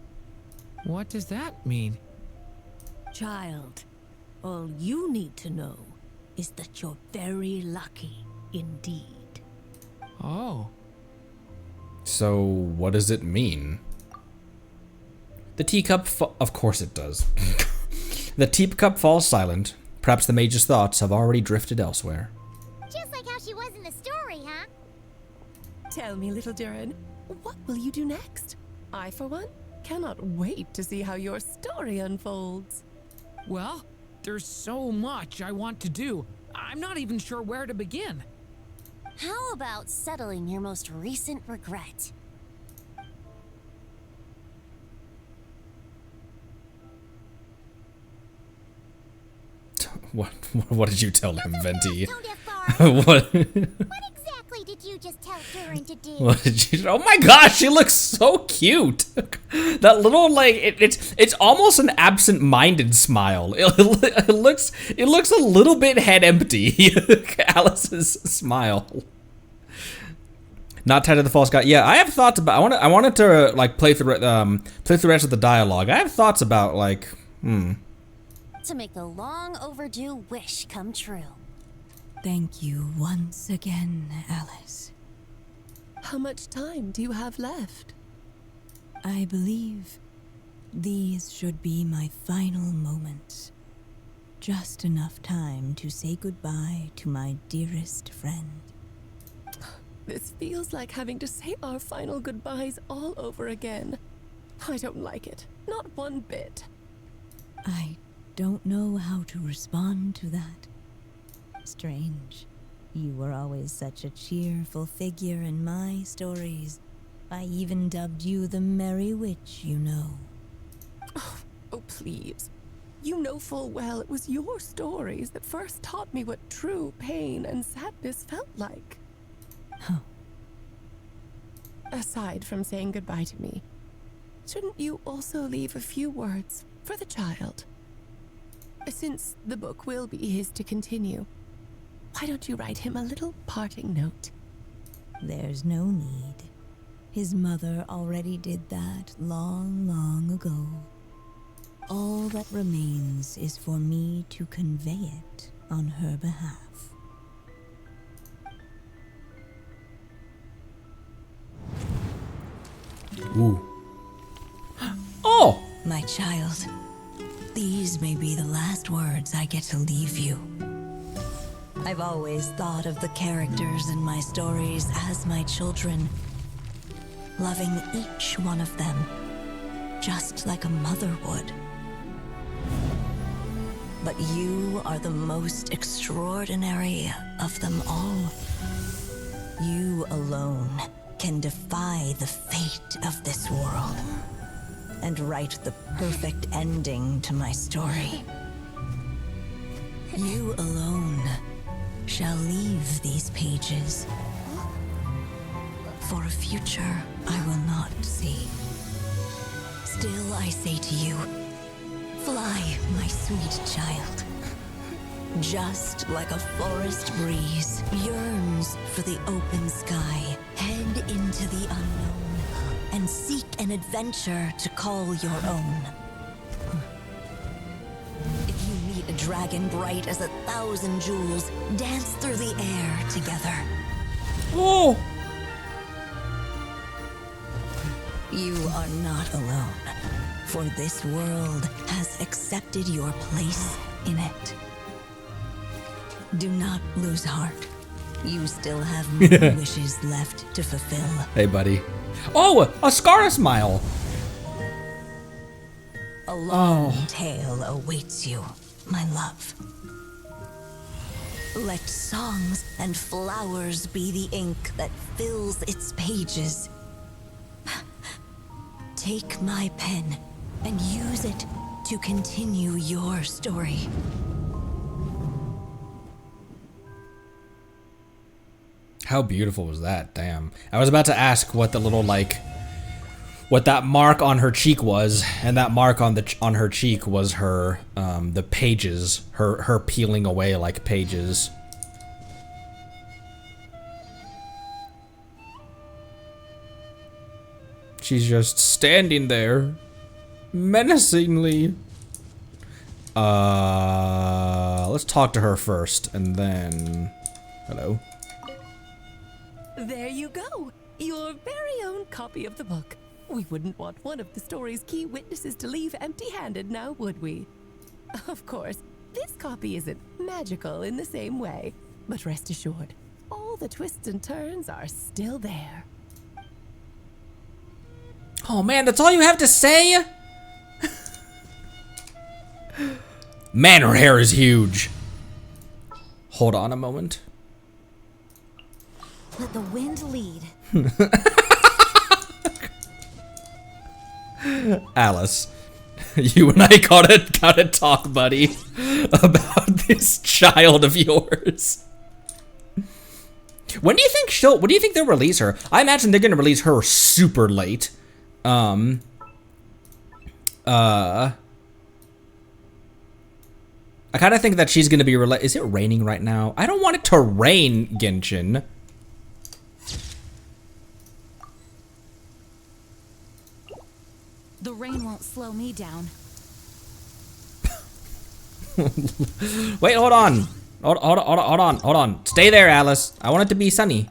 What does that mean? Child, all you need to know is that you're very lucky indeed. Oh. So, what does it mean? The teacup of course it does. The teacup falls silent. Perhaps the mage's thoughts have already drifted elsewhere. Just like how she was in the story, huh? Tell me, little Durin, what will you do next? I, for one, cannot wait to see how your story unfolds. Well, there's so much I want to do. I'm not even sure where to begin. How about settling your most recent regret? What did you tell him, Venti? Tone deaf What? What exactly did you just tell Durin to do? What did you? Oh my gosh, she looks so cute. That little like it's almost an absent-minded smile. It looks a little bit head empty. Alice's smile. Not tied to the false god. Yeah, I have thoughts about. I wanted to like play through the rest of the dialogue. I have thoughts about like To make a long overdue wish come true. Thank you once again, Alice. How much time do you have left? I believe these should be my final moments. Just enough time to say goodbye to my dearest friend. This feels like having to say our final goodbyes all over again. I don't like it. Not one bit. I don't know how to respond to that. Strange. You were always such a cheerful figure in my stories. I even dubbed you the Merry Witch, you know. Oh, please. You know full well it was your stories that first taught me what true pain and sadness felt like. Huh. Aside from saying goodbye to me, shouldn't you also leave a few words for the child? Since the book will be his to continue, why don't you write him a little parting note? There's no need. His mother already did that long, long ago. All that remains is for me to convey it on her behalf. ooh. Oh! My child, these may be the last words I get to leave you. I've always thought of the characters in my stories as my children, loving each one of them, just like a mother would. But you are the most extraordinary of them all. You alone can defy the fate of this world and write the perfect ending to my story. You alone shall leave these pages for a future I will not see. Still I say to you, fly, my sweet child. Just like a forest breeze yearns for the open sky, head into the unknown and seek an adventure to call your own. If you meet a dragon bright as 1,000 jewels, dance through the air together. Oh! You are not alone, for this world has accepted your place in it. Do not lose heart. You still have many wishes left to fulfill. Hey, buddy. Oh, a Scara smile. A long tale awaits you, my love. Let songs and flowers be the ink that fills its pages. Take my pen and use it to continue your story. How beautiful was that? Damn. I was about to ask what the little what that mark on her cheek was, and that mark on her cheek was her the pages, her peeling away like pages. She's just standing there, menacingly. Let's talk to her first, and then, hello. There you go! Your very own copy of the book. We wouldn't want one of the story's key witnesses to leave empty-handed now, would we? Of course, this copy isn't magical in the same way, but rest assured, all the twists and turns are still there. Oh man, that's all you have to say? Man, her hair is huge. Hold on a moment. Let the wind lead. Alice, you and I gotta talk, buddy, about this child of yours. When do you think they'll release her? I imagine they're gonna release her super late. I kind of think that she's gonna be is it raining right now? I don't want it to rain, Genshin. The rain won't slow me down. Wait, hold on. Hold on. Stay there, Alice. I want it to be sunny.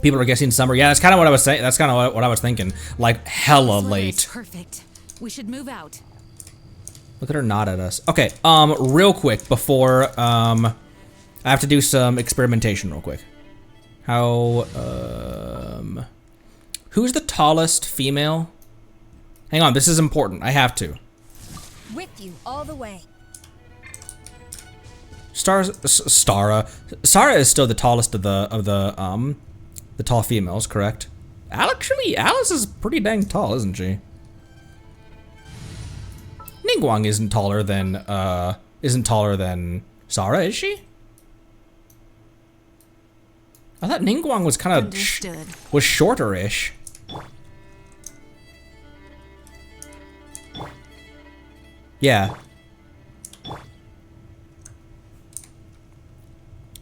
People are guessing summer. Yeah, that's kind of what I was saying. That's kind of what I was thinking. Like hella late. Perfect. We should move out. Look at her nod at us. Okay, real quick before I have to do some experimentation real quick. Who's the tallest female? Hang on, this is important. I have to. With you all the way. Sara is still the tallest of the tall females, correct? Actually, Alice is pretty dang tall, isn't she? Ningguang isn't taller than Sara, is she? I thought Ningguang was kind of was shorter-ish. Yeah.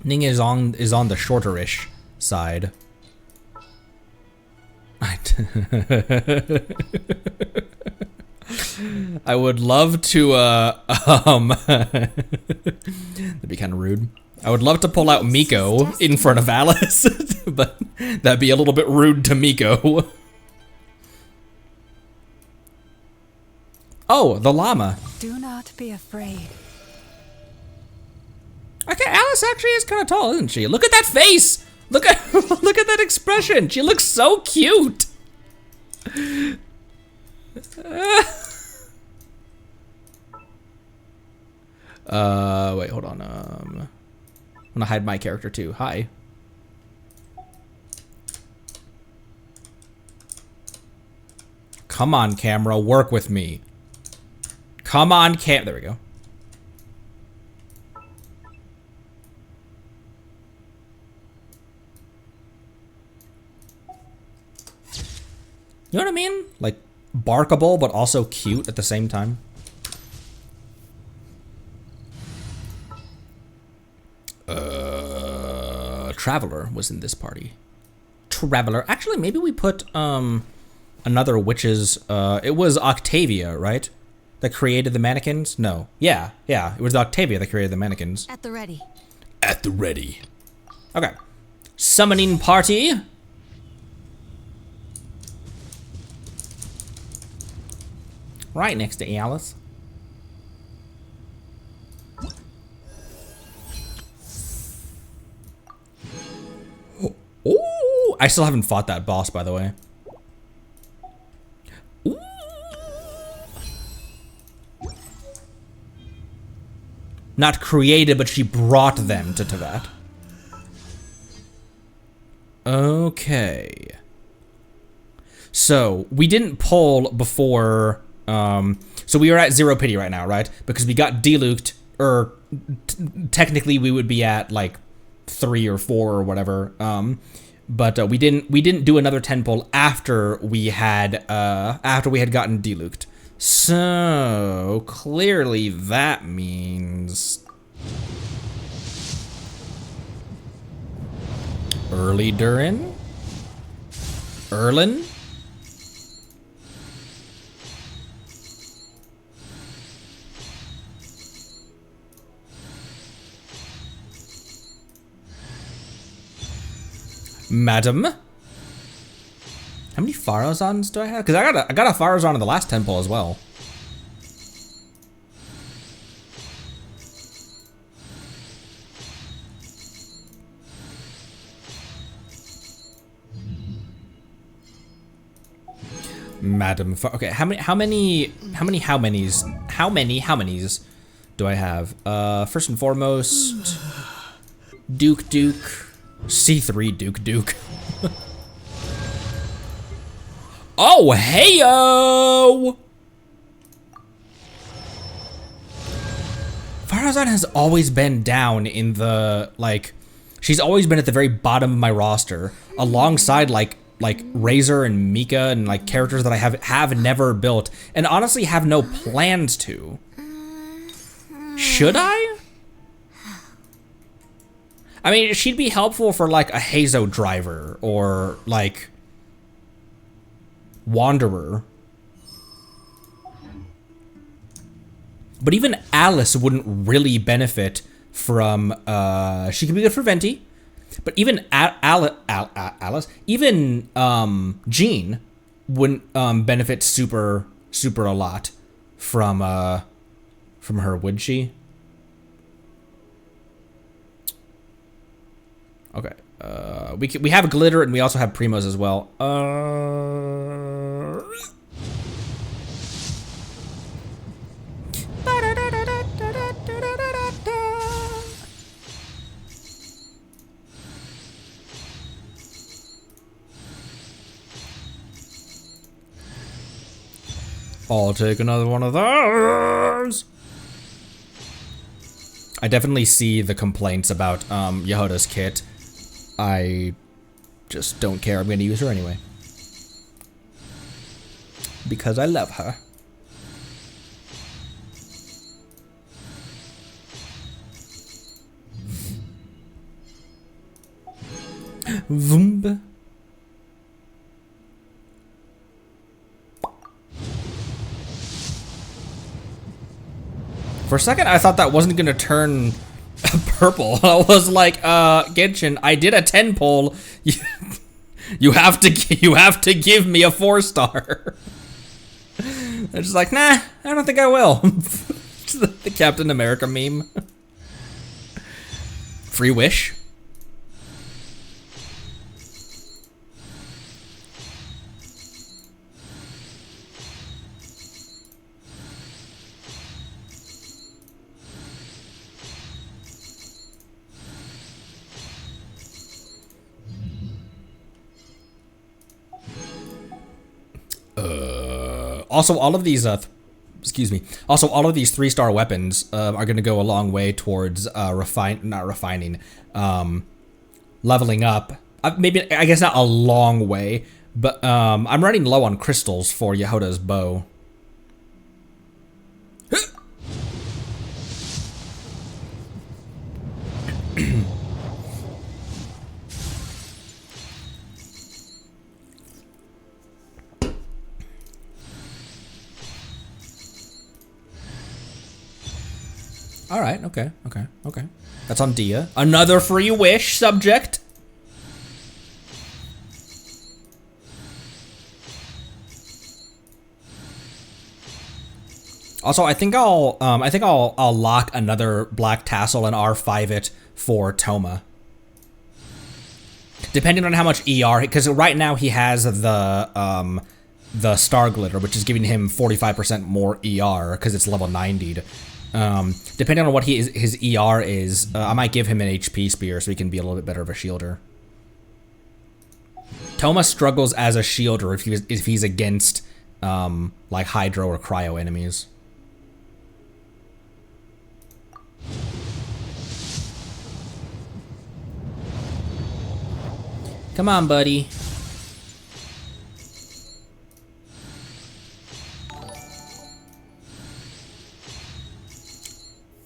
Ning is on the shorter-ish side. I would love to that'd be kind of rude. I would love to pull out Miko in front of Alice, but that'd be a little bit rude to Miko. Oh, the llama. Do not be afraid. Okay, Alice actually is kind of tall, isn't she? Look at that face. Look at that expression. She looks so cute. Wait, hold on. I'm gonna hide my character too. Hi. Come on, camera, work with me. Come on, there we go. You know what I mean? Like, barkable, but also cute at the same time. Traveler was in this party. Traveler. Actually, maybe we put, another witch's, it was Octavia, right? That created the mannequins? No. Yeah. It was Octavia that created the mannequins. At the ready. At the ready. Okay. Summoning party. Right next to Alice. Ooh, I still haven't fought that boss, by the way. Ooh. Not created, but she brought them to Teyvat. Okay. So, we didn't pull before, so we are at 0 pity right now, right? Because we got deluked, or technically we would be at like 3 or 4 or whatever. But we didn't do another 10 pull after we had gotten deluked. So clearly that means early Durin? Erlin? Madam? How many Farazans do I have? Because I got a Farazan in the last temple as well. Madam. Okay, how many's do I have? First and foremost, Duke, C3 Duke. Oh, heyo! Farazan has always been down in the, like, she's always been at the very bottom of my roster, alongside like Razor and Mika and like characters that I have never built and honestly have no plans to. Should I? I mean, she'd be helpful for like a Hazo driver or like Wanderer. But even Alice wouldn't really benefit from, she could be good for Venti, but even Alice, even Jean wouldn't benefit super a lot from her, would she? Okay, we have Glitter and we also have Primos as well. I'll take another one of those. I definitely see the complaints about Yehoda's kit. I just don't care. I'm going to use her anyway. Because I love her. Vroom. For a second, I thought that wasn't gonna turn purple. I was like, Genshin, I did a 10 pull. You have to give me a 4-star. I'm just like, nah, I don't think I will. The Captain America meme. Free wish. Also, all of these, excuse me. Also, all of these 3-star weapons are going to go a long way towards leveling up. Maybe, I guess not a long way, but I'm running low on crystals for Yehoda's bow. All right, okay. That's on Dia. Another free wish subject. Also, I think I'll lock another black tassel and R5 it for Toma. Depending on how much ER, because right now he has the Star Glitter, which is giving him 45% more ER because it's level 90'd. Depending on what his ER is, I might give him an HP spear so he can be a little bit better of a shielder. Toma struggles as a shielder if he's against like Hydro or Cryo enemies. Come on, buddy.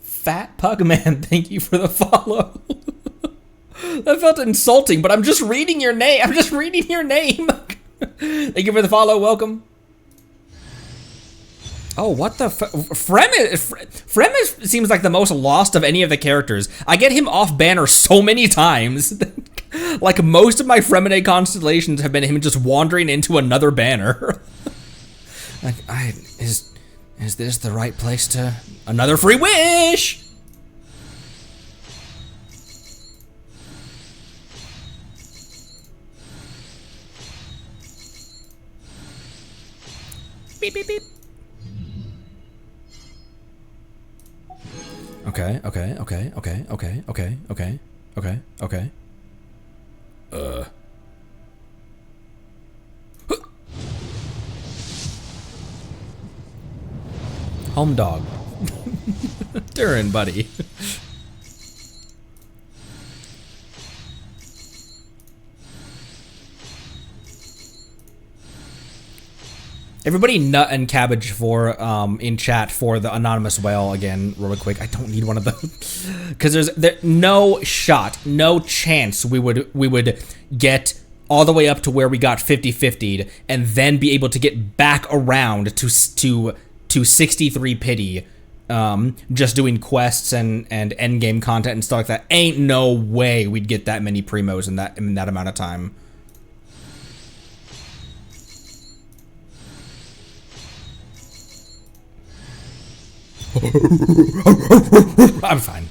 Fat Pugman, thank you for the follow. That felt insulting, but I'm just reading your name. Thank you for the follow. Welcome. Oh, what the Frem seems like the most lost of any of the characters. I get him off banner so many times. Like most of my Fremine constellations have been him just wandering into another banner. Like, is this the right place to... Another free wish! beep, beep, beep. Okay, okay, okay, okay, okay, okay, okay, okay, okay. Home dog. Durin, buddy. Everybody nut and cabbage for in chat for the anonymous whale again real quick. I don't need one of those because there's no shot, no chance we would get all the way up to where we got 50-50'd and then be able to get back around to 63 pity just doing quests and end game content and stuff like that. Ain't no way we'd get that many primos in that amount of time. I'm fine.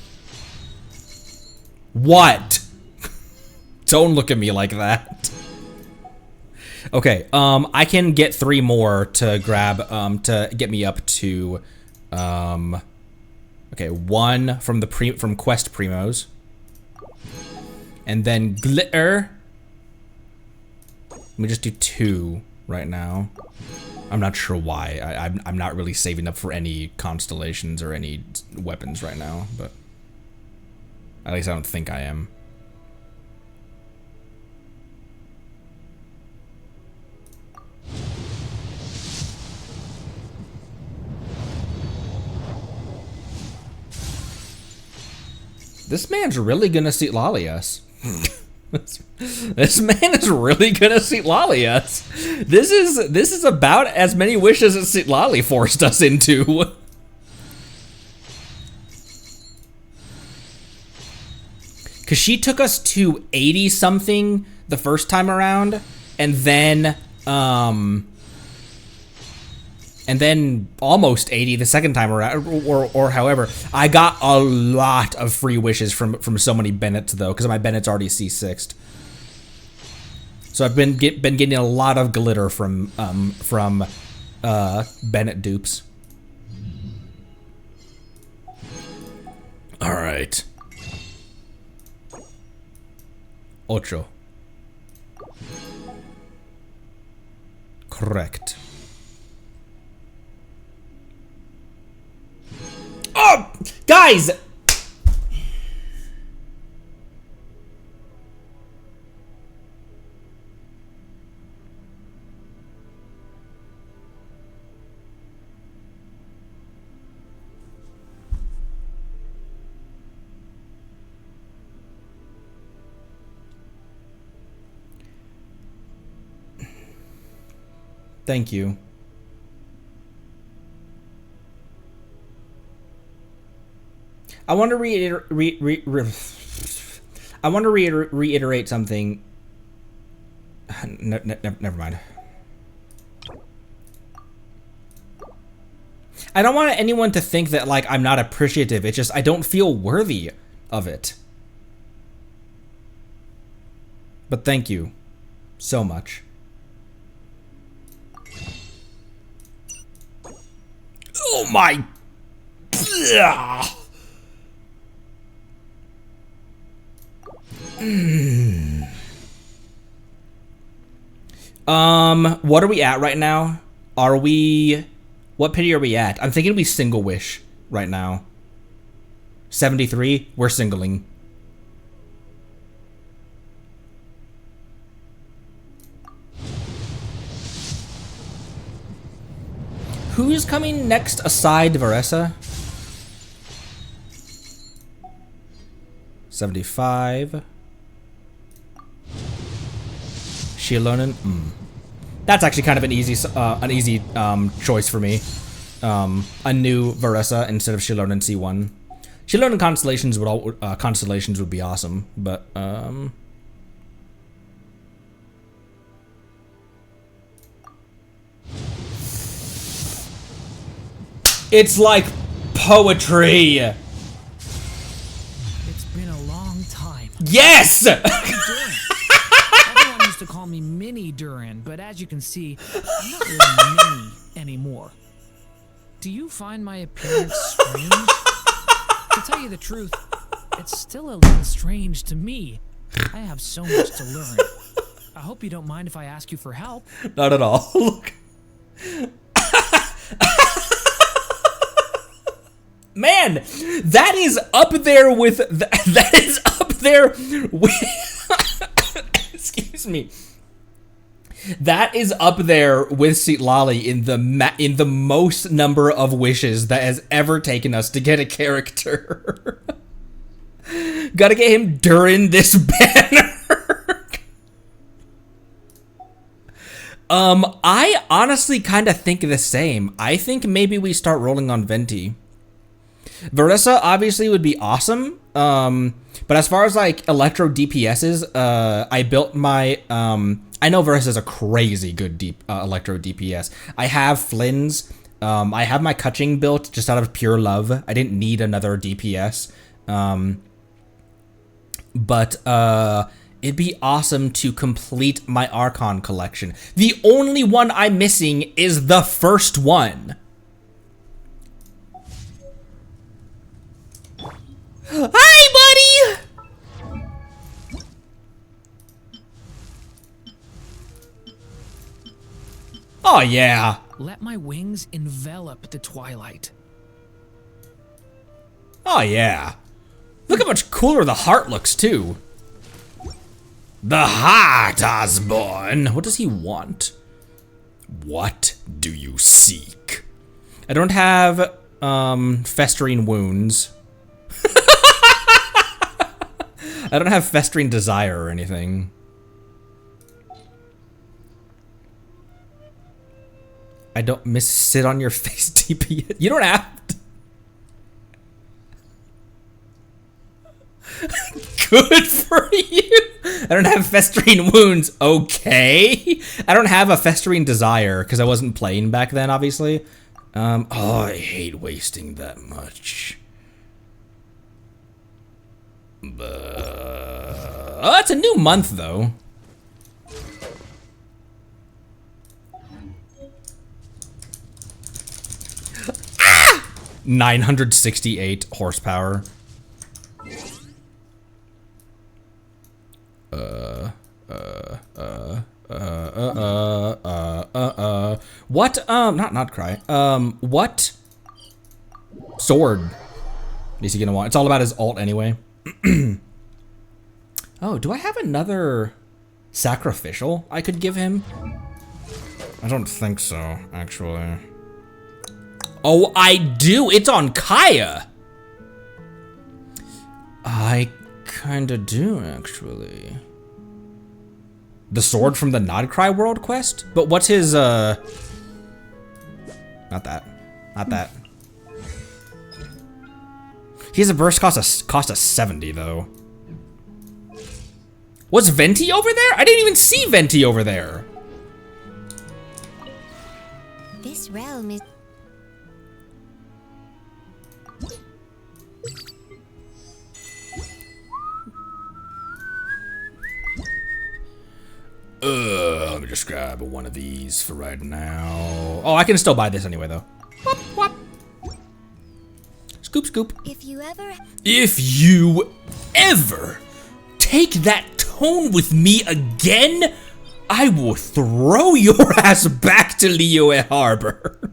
What? Don't look at me like that. Okay, I can get 3 more to grab, to get me up to, okay, 1 from from quest primos, and then glitter. Let me just do 2 right now. I'm not sure why. I'm not really saving up for any constellations or any weapons right now, but at least I don't think I am. This man's really gonna seat lolly us. This man is really gonna seat lolly us. This is about as many wishes as seat lolly forced us into. Cause she took us to 80 something the first time around, and then almost 80 the second time around, or however. I got a lot of free wishes from so many Bennett's though, because my Bennett's already C6'd. So I've been getting a lot of glitter from Bennett dupes. All right. Ocho. Correct. Oh, guys! Thank you. I want to reiterate something. Never mind. I don't want anyone to think that like I'm not appreciative. It's just I don't feel worthy of it. But thank you so much. Oh my. What are we at right now? What pity are we at? I'm thinking we single wish right now. 73, we're singling. Who's coming next aside Varessa? 75. Shilonen. That's actually kind of an easy choice for me. A new Varessa instead of Shilonen C1. Shilonen constellations would be awesome, but it's like poetry. It's been a long time. Yes. Everyone used to call me Mini Durin, but as you can see, I'm not really mini anymore. Do you find my appearance strange? To tell you the truth, it's still a little strange to me. I have so much to learn. I hope you don't mind if I ask you for help. Not at all. Look. Man, that is up there with that is up there with excuse me. That is up there with Citlali in the most number of wishes that has ever taken us to get a character. Gotta get him Durin this banner. I honestly kind of think the same. I think maybe we start rolling on Venti. Verissa obviously would be awesome. But as far as like electro DPSs, I built my I know Verissa's a crazy good electro DPS. I have Flynn's. I have my Kutching built just out of pure love. I didn't need another DPS. But it'd be awesome to complete my Archon collection. The only one I'm missing is the first one. Hi, buddy! Oh, yeah. Let my wings envelop the twilight. Oh, yeah. Look how much cooler the heart looks, too. The heart, Osborne. What does he want? What do you seek? I don't have, festering wounds. I don't have festering desire or anything. I don't miss sit on your face DPS. You don't have to. Good for you. I don't have festering wounds. Okay. I don't have a festering desire because I wasn't playing back then, obviously. Oh, I hate wasting that much. Oh, it's a new month though. Ah! 968 horsepower. What? Not cry. What sword is he gonna want? It's all about his ult anyway. Oh, do I have another sacrificial I could give him? I don't think so, actually. Oh, I do! It's on Kaya! I kinda do, actually. The sword from the Nodcry World quest? But what's his, Not that. Not that. He has a burst cost of 70, though. Was Venti over there? I didn't even see Venti over there. This realm is... Let me just grab one of these for right now. Oh, I can still buy this anyway, though. Whoop, whoop. Scoop, scoop. If you ever take that tone with me again, I will throw your ass back to Liyue Harbor.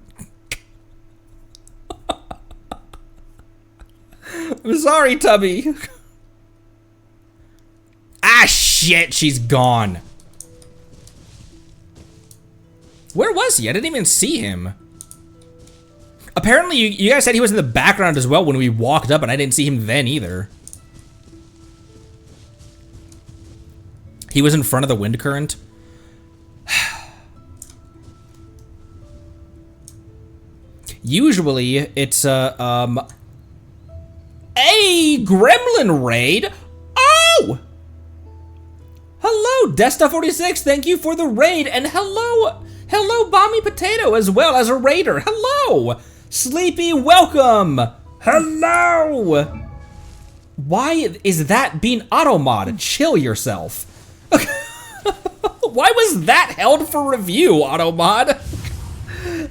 I'm sorry, Tubby. Ah, shit, she's gone. Where was he? I didn't even see him. Apparently, you guys said he was in the background as well when we walked up, and I didn't see him then either. He was in front of the wind current. Usually, it's a gremlin raid. Oh! Hello, Desta46. Thank you for the raid, and hello, Bommy Potato as well as a raider. Hello, Sleepy. Welcome. Hello. Why is that being auto-mod? Chill yourself. Why was that held for review, Automod?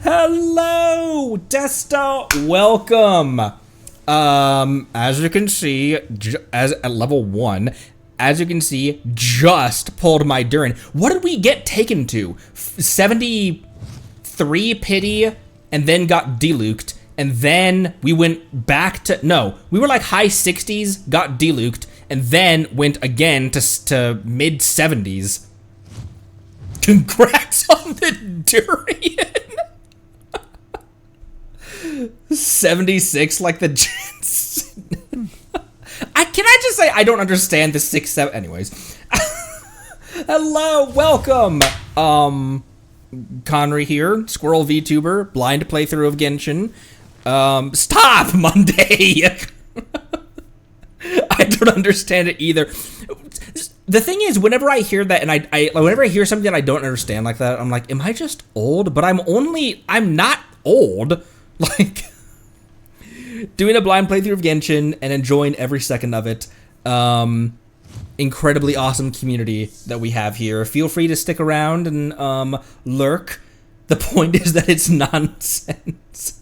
Hello, Desta. Welcome. As you can see, as at level 1, as you can see, just pulled my Durin. What did we get taken to? 73 pity, and then got deluked, and then we went back to, no, we were like high 60s, got deluked, and then went again to mid 70s. Congrats on the Durian. 76 like the Jets. Can I just say I don't understand the 6-7 anyways. Hello, welcome. Conry here, Squirrel VTuber, blind playthrough of Genshin. Stop, Monday. I don't understand it either. The thing is, whenever I hear that, and whenever I hear something that I don't understand like that, I'm like, am I just old? But I'm not old. Like, doing a blind playthrough of Genshin and enjoying every second of it. Incredibly awesome community that we have here. Feel free to stick around and lurk. The point is that it's nonsense.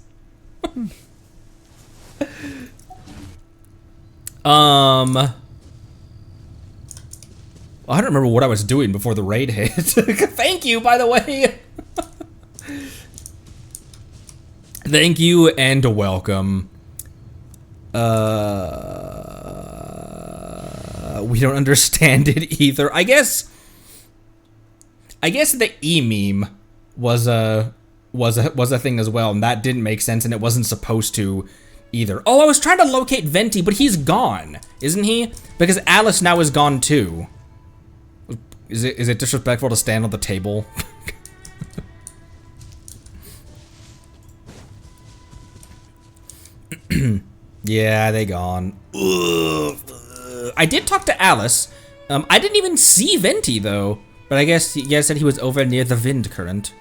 I don't remember what I was doing before the raid hit. Thank you, by the way. Thank you and welcome. We don't understand it either. I guess the E-meme was a thing as well, and that didn't make sense, and it wasn't supposed to either. Oh, I was trying to locate Venti, but he's gone, isn't he? Because Alice now is gone too. Is it disrespectful to stand on the table? Yeah, they gone. Ugh. I did talk to Alice. I didn't even see Venti though, but I guess you guys said he was over near the Vind current.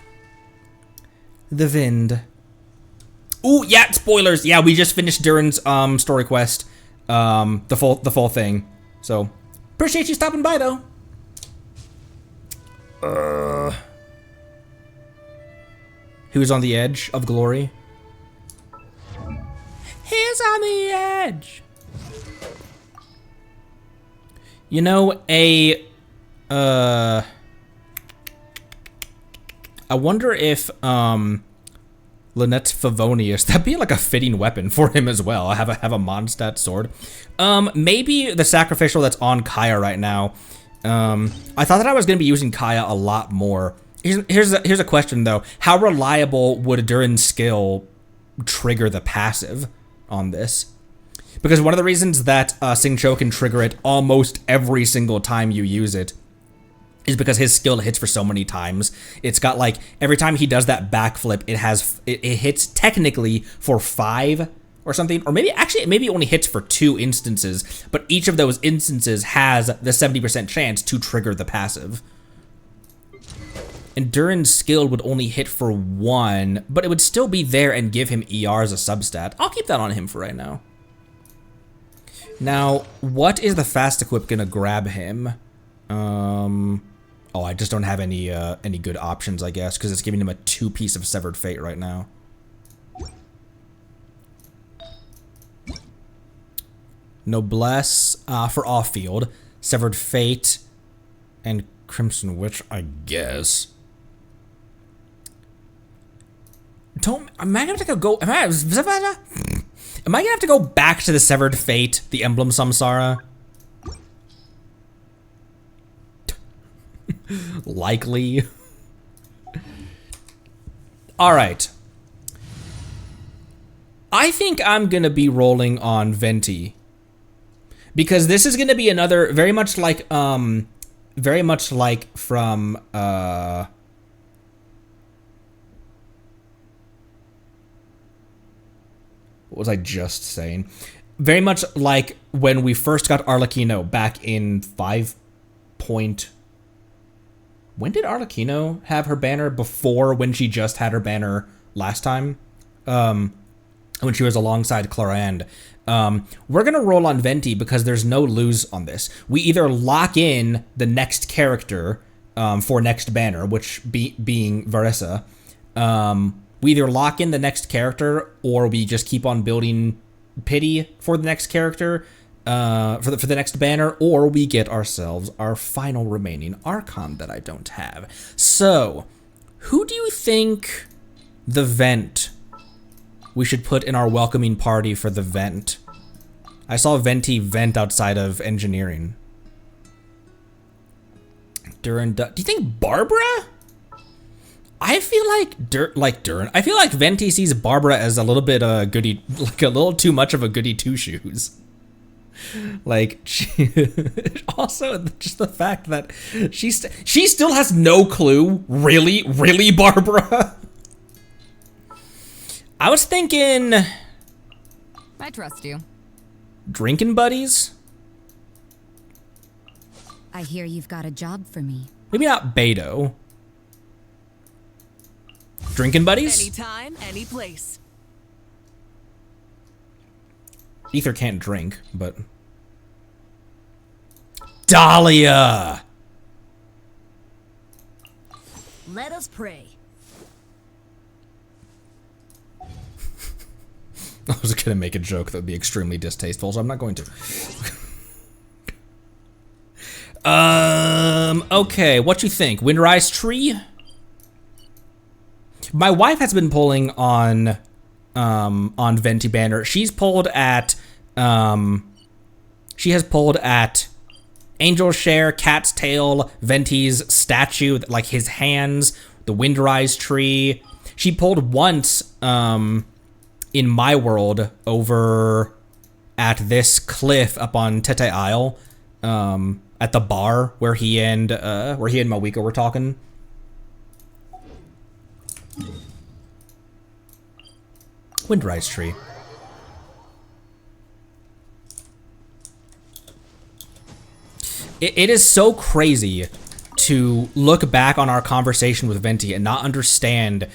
The Vind. Ooh, yeah, spoilers. Yeah, we just finished Durin's story quest, the full thing. So appreciate you stopping by though. Who's on the edge of glory? He's on the edge. You know, I wonder if Lynette Favonius, that'd be like a fitting weapon for him as well. I have a Mondstadt sword. Maybe the sacrificial that's on Kaya right now. I thought that I was gonna be using Kaya a lot more. Here's a question though. How reliable would Durin's skill trigger the passive on this? Because one of the reasons that Xingqiu can trigger it almost every single time you use it is because his skill hits for so many times. It's got like, every time he does that backflip, it hits technically for 5 or something, or maybe it only hits for 2 instances, but each of those instances has the 70% chance to trigger the passive. And Durin's skill would only hit for 1, but it would still be there and give him ER as a substat. I'll keep that on him for right now. Now, what is the fast equip gonna grab him? Oh, I just don't have any good options, I guess, because it's giving him a 2-piece of Severed Fate right now. Noblesse for off-field, Severed Fate, and Crimson Witch, I guess. Am I gonna have to go? Am I gonna have to go back to the Severed Fate, the Emblem Samsara? Likely. All right. I think I'm gonna be rolling on Venti, because this is gonna be another very much like from what was I just saying? Very much like when we first got Arlecchino back in 5. When did Arlecchino have her banner? Before, when she just had her banner last time? When she was alongside Clorand. We're gonna roll on Venti because there's no lose on this. We either lock in the next character for next banner, which being Varessa. We either lock in the next character or we just keep on building pity for the next character, for the next banner, or we get ourselves our final remaining Archon that I don't have. So, who do you think the vent we should put in our welcoming party for the vent? I saw Venti vent outside of engineering. Durin, do you think Barbara? I feel like Durin. I feel like Venti sees Barbara as a little bit goody, like a little too much of a goody two shoes. Like, also just the fact that she still has no clue. Really, Barbara. I was thinking. I trust you. Drinking buddies. I hear you've got a job for me. Maybe not Beto. Drinking buddies? Anytime, any place. Ether can't drink, but... Dahlia! Let us pray. I was gonna make a joke that would be extremely distasteful, so I'm not going to. Okay, what you think? Windrise Tree? My wife has been pulling on Venti Banner. She's pulled at, she has pulled at Angel Share, Cat's Tail, Venti's statue, like his hands, the Windrise Tree. She pulled once, in my world over at this cliff up on Tete Isle, at the bar where he and Mawiko were talking. Windrise Tree. It is so crazy to look back on our conversation with Venti and not understand,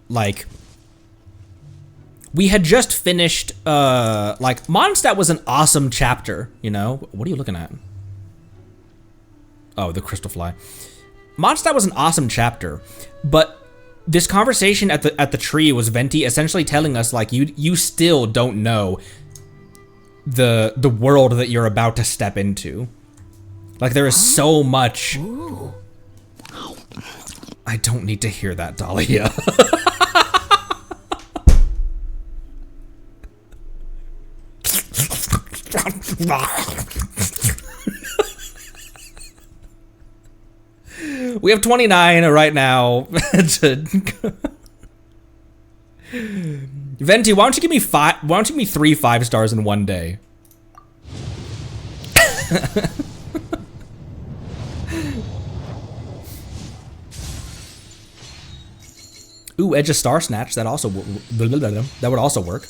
like, we had just finished, like, Mondstadt was an awesome chapter, you know? What are you looking at? Oh, the crystal fly. Mondstadt was an awesome chapter, but this conversation at the tree was Venti essentially telling us, like, you still don't know the world that you're about to step into. Like, there is so much. Ooh. I don't need to hear that, Dahlia. We have 29 right now. Venti, why don't you give me 3 5 stars in one day? Ooh, Edge of Star Snatch. That would also work.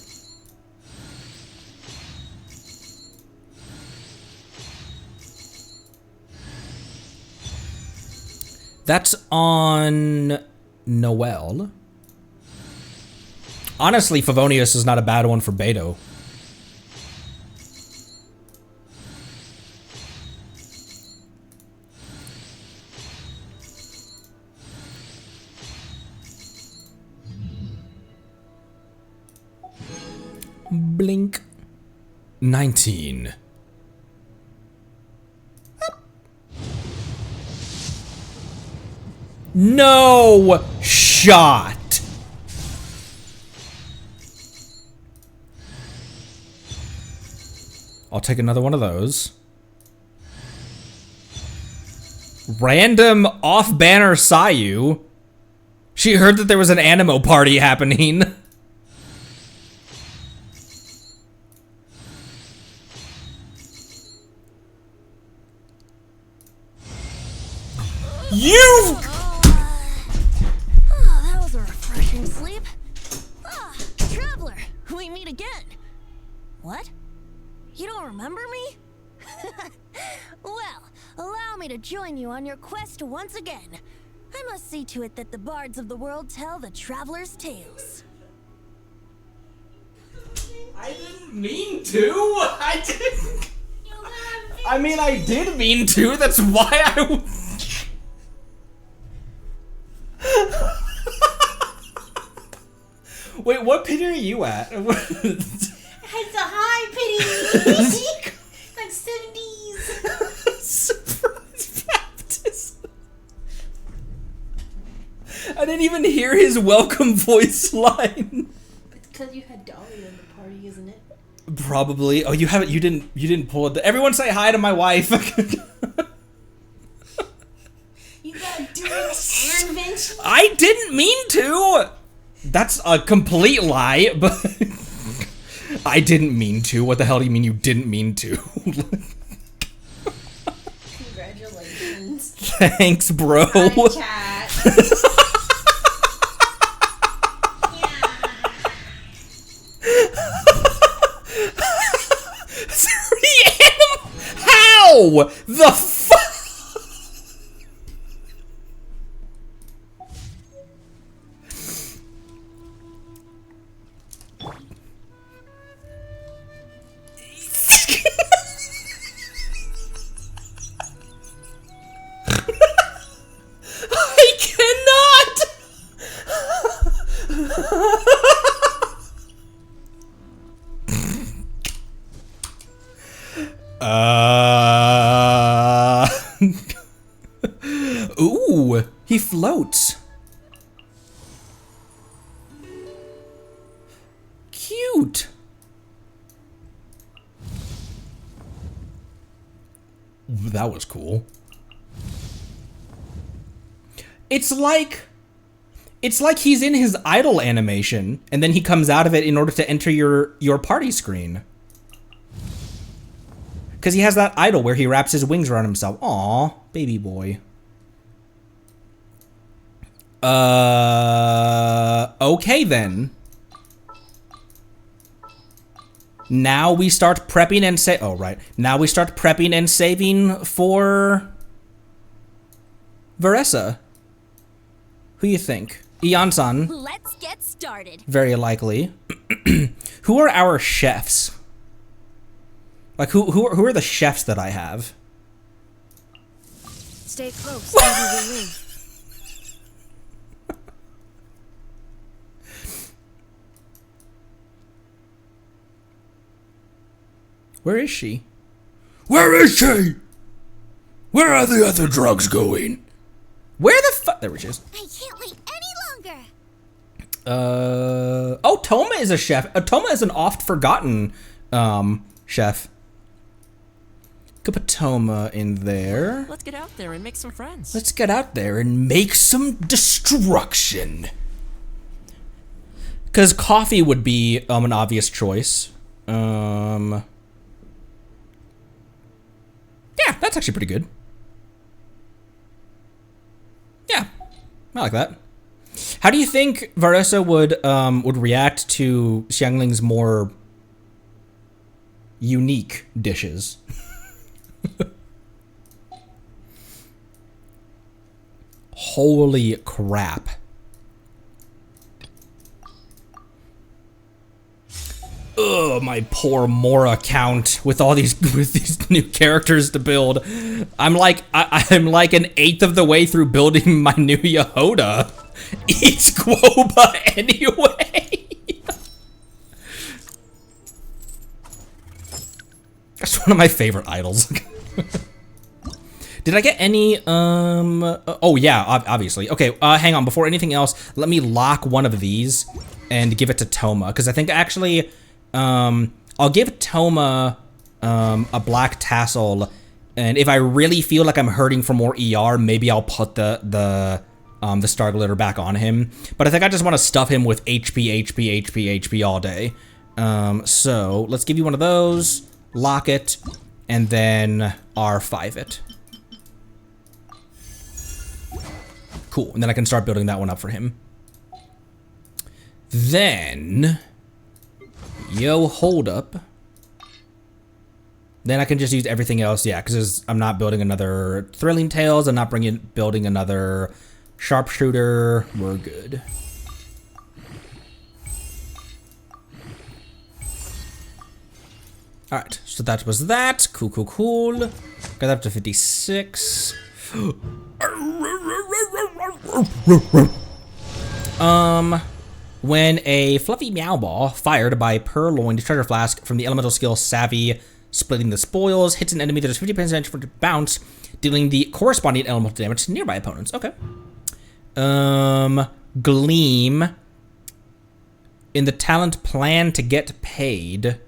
That's on Noelle. Honestly, Favonius is not a bad one for Beto. Blink. 19. No shot. I'll take another one of those. Random off-banner Sayu. She heard that there was an animo party happening. You! Oh, that was a refreshing sleep. Ah, Traveler, we meet again. What? You don't remember me? Well, allow me to join you on your quest once again. I must see to it that the bards of the world tell the traveler's tales. I didn't mean to. I didn't. I mean, I did mean to. That's why I. Wait, what pity are you at? It's a high pity. Like 70s. Surprise baptism. I didn't even hear his welcome voice line. It's because you had Dolly in the party, isn't it? Probably. Oh, you haven't. You didn't pull it. Everyone say hi to my wife. You gotta do it and Vinci. I didn't mean to. That's a complete lie, but I didn't mean to. What the hell do you mean you didn't mean to? Congratulations. Thanks, bro. Hi, chat. How the fuck? I cannot. Ooh, he floats. Cute. That was cool. It's like he's in his idle animation, and then he comes out of it in order to enter your party screen. Because he has that idle where he wraps his wings around himself. Aw, baby boy. Okay then. Now we start prepping and oh right. Now we start prepping and saving for Veressa. Who you think? Ian-san. Let's get started. Very likely. Who are our chefs? Like who are the chefs that I have? Stay close. Maybe we'll live. Where is she? Where is she? Where are the other drugs going? Where the fuck? There she is. I can't wait any longer. Oh, Toma is a chef. Toma is an oft-forgotten chef. Could put Toma in there. Let's get out there and make some friends. Let's get out there and make some destruction. Because coffee would be an obvious choice. Yeah, that's actually pretty good. Yeah, I like that. How do you think Veressa would react to Xiangling's more unique dishes? Holy crap. Ugh, my poor Mora account with all these new characters to build. I'm like an eighth of the way through building my new Yehoda. Eats Quoba anyway. That's one of my favorite idols. Did I get any, oh yeah, obviously. Okay, hang on, before anything else, let me lock one of these and give it to Toma, because I think actually, I'll give Toma, a black tassel, and if I really feel like I'm hurting for more ER, maybe I'll put the star glitter back on him. But I think I just want to stuff him with HP all day. So, let's give you one of those, lock it, and then R5 it. Cool, and then I can start building that one up for him. Then, yo, hold up. Then I can just use everything else, yeah, because I'm not building another Thrilling Tales, I'm not building another Sharpshooter, we're good. Alright, so that was that, cool. Got that up to 56. When a fluffy meow ball fired by purloined treasure flask from the elemental skill Savvy Splitting the Spoils hits an enemy that is 50% for bounce, dealing the corresponding elemental damage to nearby opponents. Okay. Gleam. In the talent plan to get paid.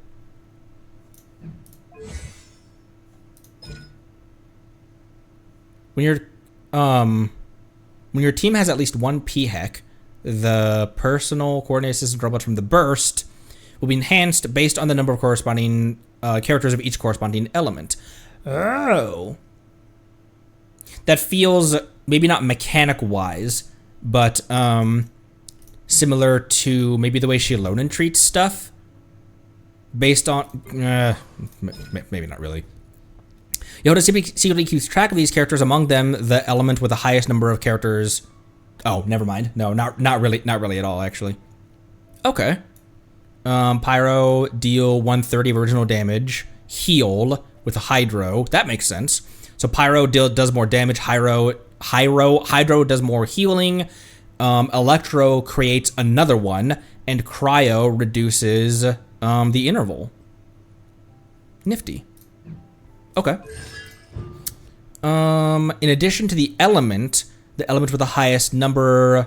When your team has at least one PHEC, the personal coordinate system robots from the burst will be enhanced based on the number of corresponding characters of each corresponding element. Oh. That feels maybe not mechanic-wise, but similar to maybe the way Shilonen treats stuff. Based on... maybe not really. Yoda secretly keeps track of these characters, among them the element with the highest number of characters. Oh, never mind. No, not really at all, actually. Okay. Pyro, deal 130 of original damage. Heal with a Hydro. That makes sense. So Pyro does more damage. Hydro does more healing. Electro creates another one. And Cryo reduces the interval. Nifty. Okay. In addition to the element with the highest number...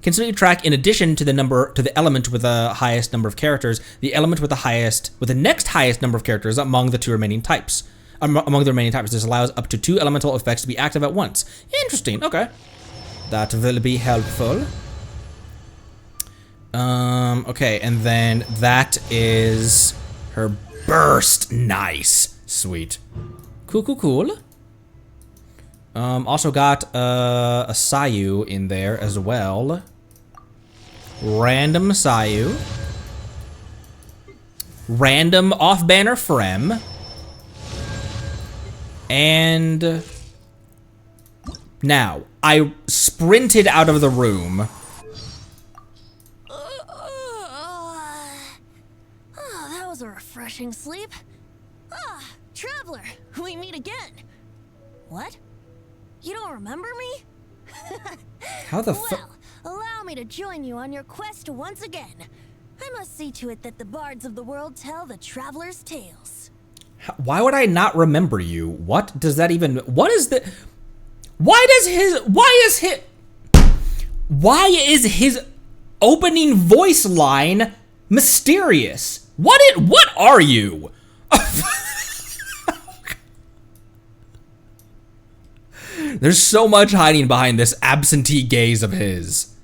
Consider track in addition to the element with the highest number of characters, the element with the next highest number of characters among the remaining types. This allows up to 2 elemental effects to be active at once. Interesting, okay. That will be helpful. Okay, and then that is her burst. Nice. Sweet. Cool. Also got a Sayu in there as well. Random Sayu. Random off-banner Frem. And now, I sprinted out of the room. That was a refreshing sleep. Traveler, we meet again. What? You don't remember me? How the fuck? Well, allow me to join you on your quest once again. I must see to it that the bards of the world tell the traveler's tales. Why would I not remember you? What does that even... What is the... Why is his opening voice line mysterious? What are you? There's so much hiding behind this absentee gaze of his.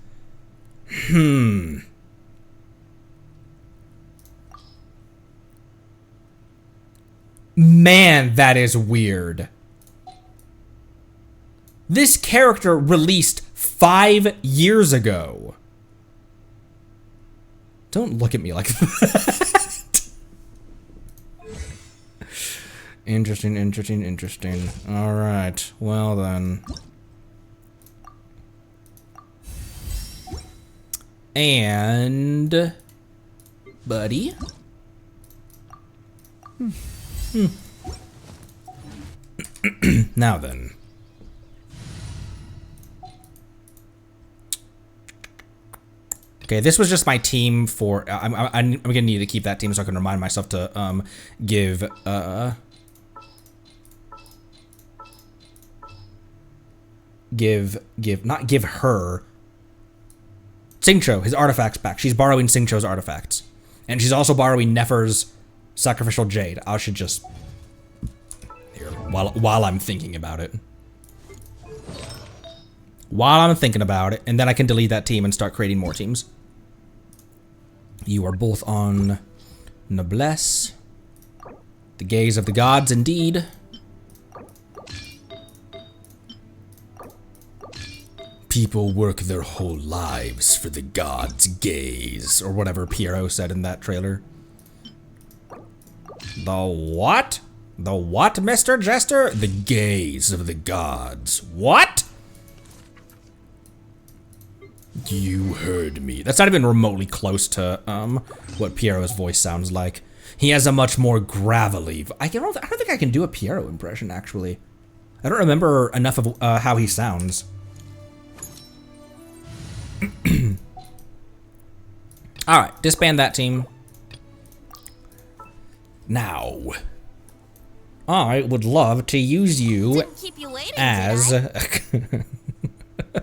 Man, that is weird. This character released 5 years ago. Don't look at me like that. Interesting. All right. Well then. And buddy. Now then. Okay, this was just my team for. I'm gonna need to keep that team so I can remind myself to give not give her Xingqiu his artifacts back. She's borrowing Xingqiu's artifacts, and she's also borrowing Nefer's sacrificial jade. I should just here while I'm thinking about it. While I'm thinking about it, and then I can delete that team and start creating more teams. You are both on Noblesse. The gaze of the gods, indeed. People work their whole lives for the gods' gaze, or whatever Piero said in that trailer. The what? The what, Mr. Jester? The gaze of the gods. What? You heard me. That's not even remotely close to what Piero's voice sounds like. He has a much more gravelly. I don't think I can do a Piero impression, actually. I don't remember enough of how he sounds. Alright, disband that team. Now, I would love to use you Didn't keep you waiting, as... did I?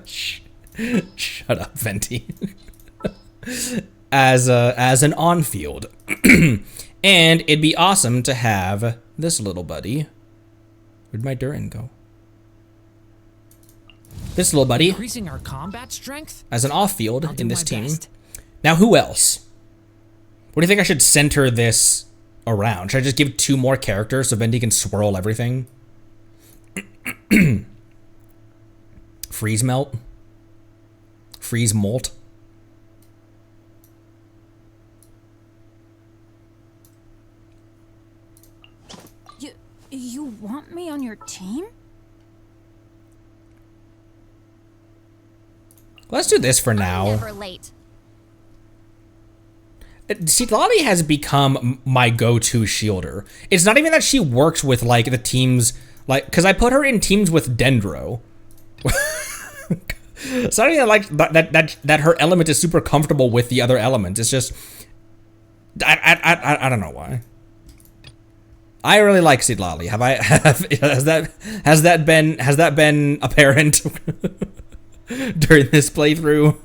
Shut up, Venti. as an on-field. And it'd be awesome to have this little buddy. Where'd my Durin go? This little buddy Increasing our combat strength? as an off-field I'll do in this my team. best. Now, who else? What do you think I should center this around? Should I just give 2 more characters so Venti can swirl everything? Freeze melt? Freeze molt? You want me on your team? Let's do this for now. Never late. Citlali has become my go-to shielder. It's not even that she works with like the teams, like, because I put her in teams with Dendro. It's not even like that her element is super comfortable with the other elements. It's just I don't know why. I really like Citlali. Has that been apparent during this playthrough?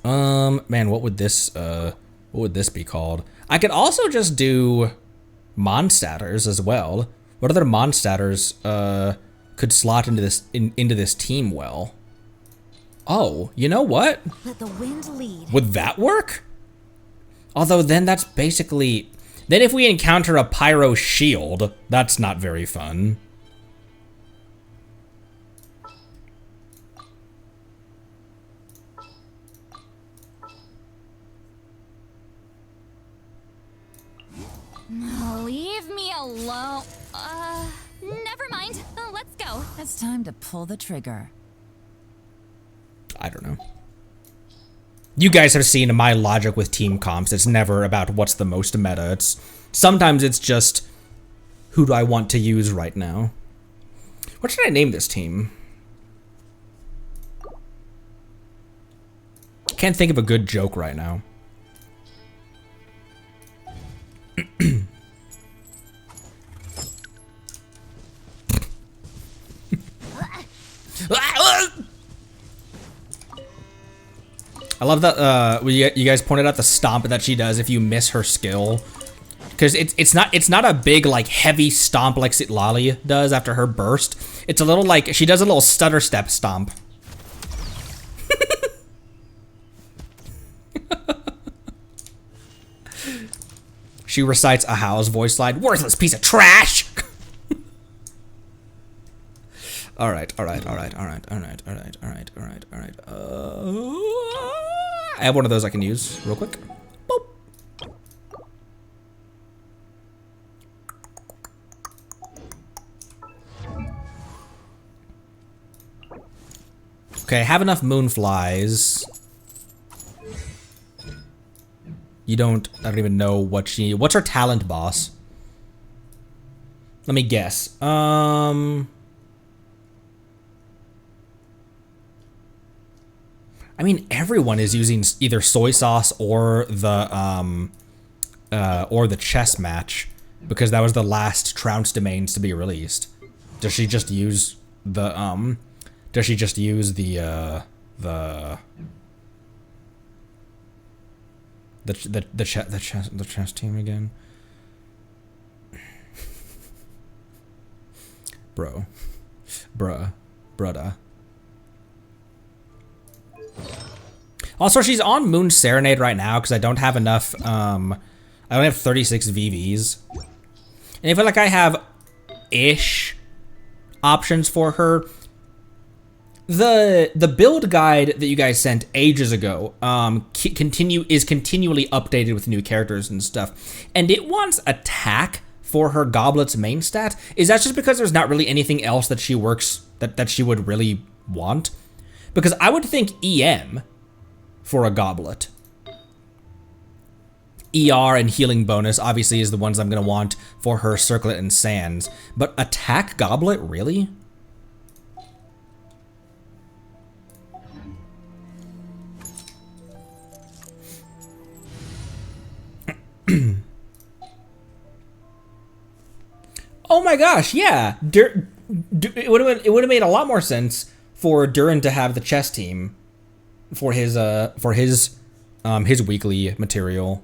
Man, what would this be called? I could also just do Mondstatters as well. What other Mondstatters could slot into this team well? Oh, you know what? Let the wind lead. Would that work? Although then that's basically... Then if we encounter a pyro shield, that's not very fun. Leave me alone. Never mind. Let's go. It's time to pull the trigger. I don't know. You guys have seen my logic with team comps. It's never about what's the most meta. Sometimes it's just who do I want to use right now. What should I name this team? Can't think of a good joke right now. I love that you guys pointed out the stomp that she does if you miss her skill, because it's not a big like heavy stomp like Citlali does after her burst. It's a little like she does a little stutter step stomp. She recites a How's voice line, worthless piece of trash. All right. I have one of those I can use real quick. Boop. Okay, I have enough moonflies. I don't even know what what's her talent, boss? Let me guess. I mean, everyone is using either soy sauce or the chess match, because that was the last Trounce domains to be released. Does she just use the chess team again? Brudda. Also, she's on Moon Serenade right now because I don't have enough, I only have 36 VVs. And I feel like I have ish options for her. The build guide that you guys sent ages ago is continually updated with new characters and stuff. And it wants attack for her Goblet's main stat. Is that just because there's not really anything else that she works that she would really want? Because I would think EM for a Goblet. ER and healing bonus obviously is the ones I'm gonna want for her Circlet and Sands. But attack Goblet, really? Oh my gosh, yeah. It would have made a lot more sense for Durin to have the chess team for his weekly material.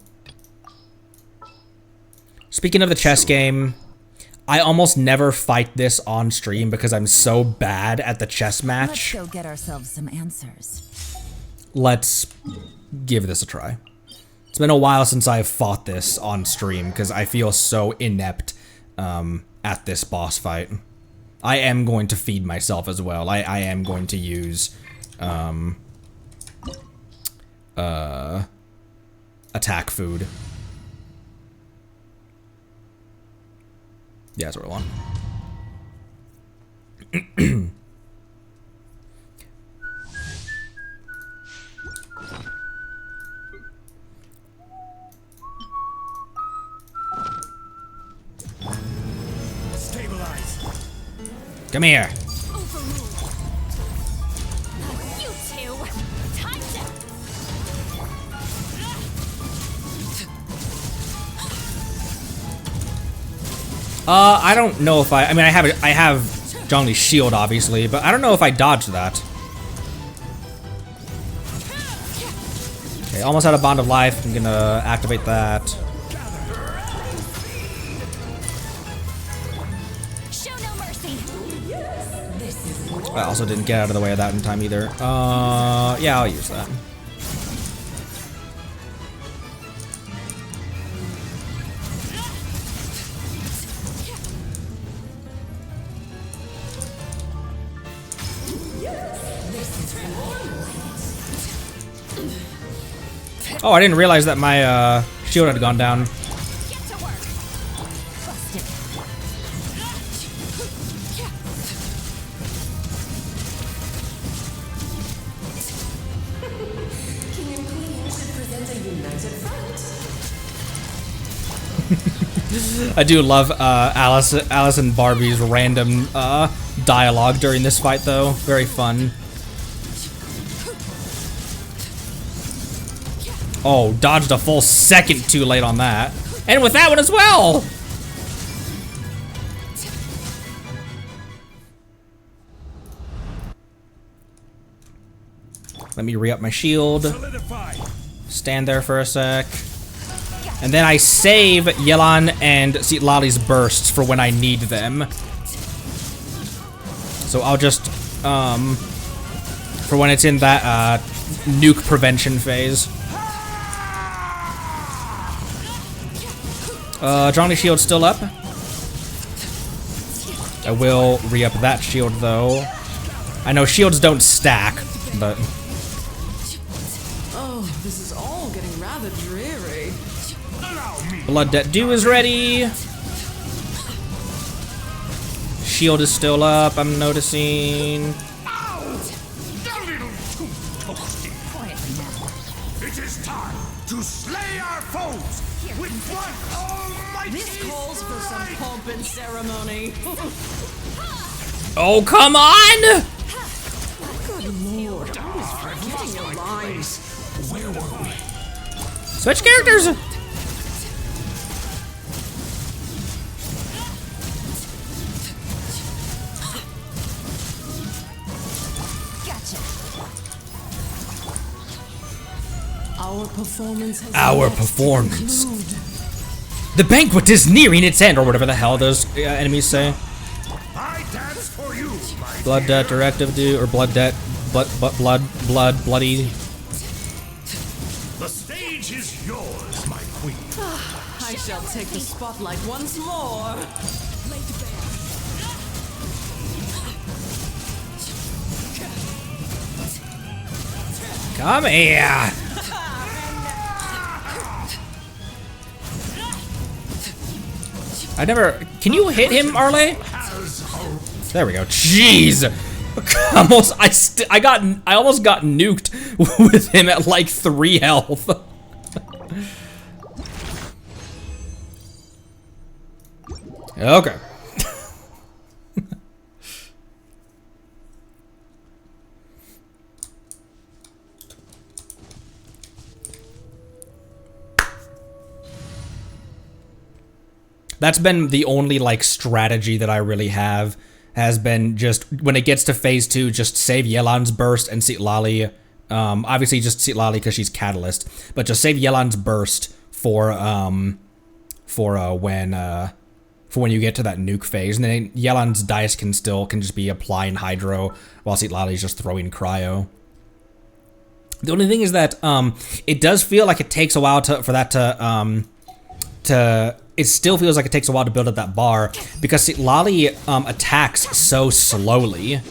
Speaking of the chess game, I almost never fight this on stream because I'm so bad at the chess match. Let's go get ourselves some answers. Let's give this a try. It's been a while since I've fought this on stream because I feel so inept at this boss fight. I am going to feed myself as well. I am going to use attack food. Yeah, that's what I want. Stabilize. Come here. You two, time to. I don't know if I mean, I have Zhongli's shield, obviously, but I don't know if I dodged that. Okay, almost out of Bond of Life. I'm gonna activate that. Show no mercy. I also didn't get out of the way of that in time either. Yeah, I'll use that. Oh, I didn't realize that my shield had gone down. I do love Alice and Barbie's random dialogue during this fight, though. Very fun. Oh, dodged a full second too late on that. And with that one as well! Let me re-up my shield. Stand there for a sec. And then I save Yelan and Citlali's bursts for when I need them. So I'll just, for when it's in that, nuke prevention phase. Zhongli's shield's still up. I will re-up that shield, though. I know shields don't stack, but... Oh, this is all getting rather dreary. Blood Debt Dew is ready. Shield is still up, I'm noticing. It is time to slay our foes with one almighty. This calls for some pomp and ceremony. Oh, come on! Good lord, I was forgetting your lines. Where were we? Switch characters! Our performance has Our yet performance. to conclude. The banquet is nearing its end, or whatever the hell those enemies say. I dance for you, my Blood Debt Directive Dew, or Blood Debt, bloody. The stage is yours, my queen. I shall take the spotlight once more. Come here! I never. Can you hit him, Arle? There we go. Jeez, I almost got nuked with him at like 3 health. Okay. That's been the only like strategy that I really have, has been just when it gets to phase 2, just save Yelan's burst and Citlali. Obviously just Citlali because she's catalyst, but just save Yelan's burst for when you get to that nuke phase, and then Yelan's dice can just be applying hydro while Citlali's just throwing cryo. The only thing is that it does feel like it takes a while it still feels like it takes a while to build up that bar because Citlali attacks so slowly.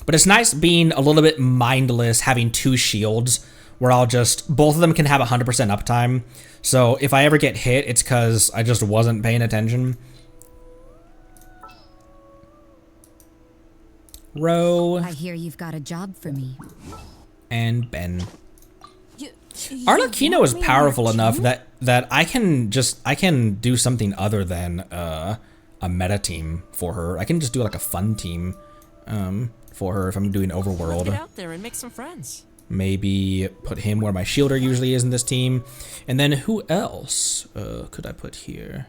But it's nice being a little bit mindless, having 2 shields where both of them can have 100% uptime. So if I ever get hit, it's because I just wasn't paying attention. Ro. I hear you've got a job for me. And Ben. Arlecchino is powerful enough that I can do something other than a meta team for her. I can just do like a fun team for her if I'm doing Overworld. Get out there and make some friends. Maybe put him where my shielder usually is in this team. And then who else could I put here?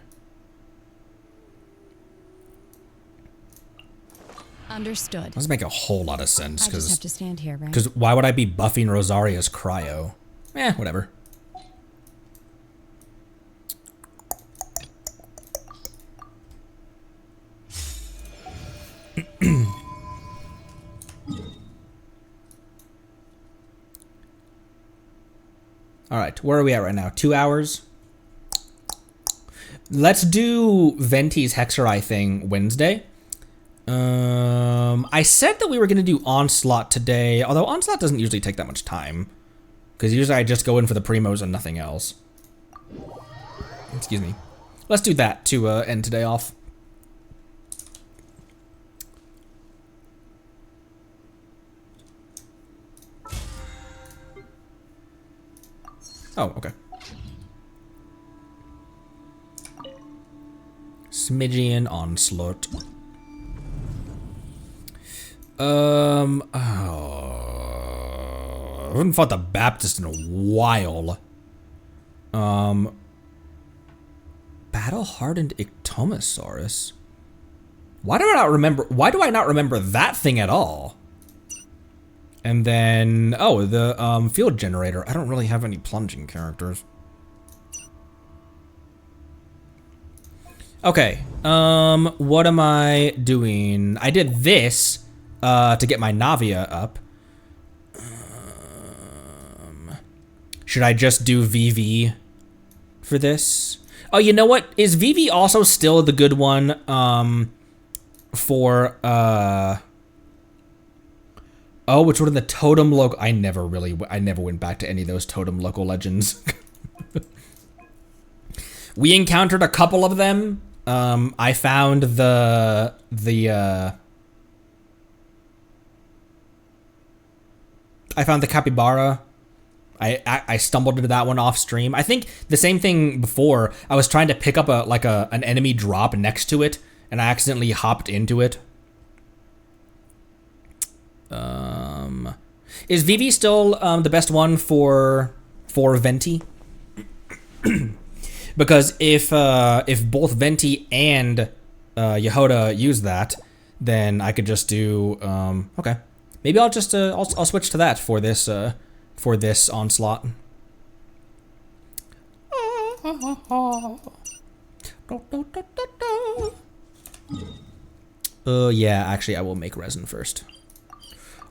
Understood. Doesn't make a whole lot of sense I just have to stand here, right? Because why would I be buffing Rosaria's cryo? Whatever. All right, where are we at right now? 2 hours? Let's do Venti's Hexerai thing Wednesday. I said that we were going to do Onslaught today, although Onslaught doesn't usually take that much time. Because usually I just go in for the primos and nothing else. Excuse me. Let's do that to end today off. Oh, okay. Smidgian Onslaught. I haven't fought the Baptist in a while. Battle-hardened Ictomosaurus. Why do I not remember that thing at all? And then, oh, the field generator. I don't really have any plunging characters. Okay, what am I doing? I did this to get my Navia up. Should I just do VV for this? Oh, you know what? Is VV also still the good one for oh, which one of the totem local? I never went back to any of those totem local legends. We encountered a couple of them. I found the capybara. I stumbled into that one off stream. I think the same thing before. I was trying to pick up an enemy drop next to it, and I accidentally hopped into it. Is VV still the best one for Venti? Because if both Venti and Yehoda use that, then I could just do okay. Maybe I'll just I'll switch to that for this onslaught. Yeah, actually I will make resin first.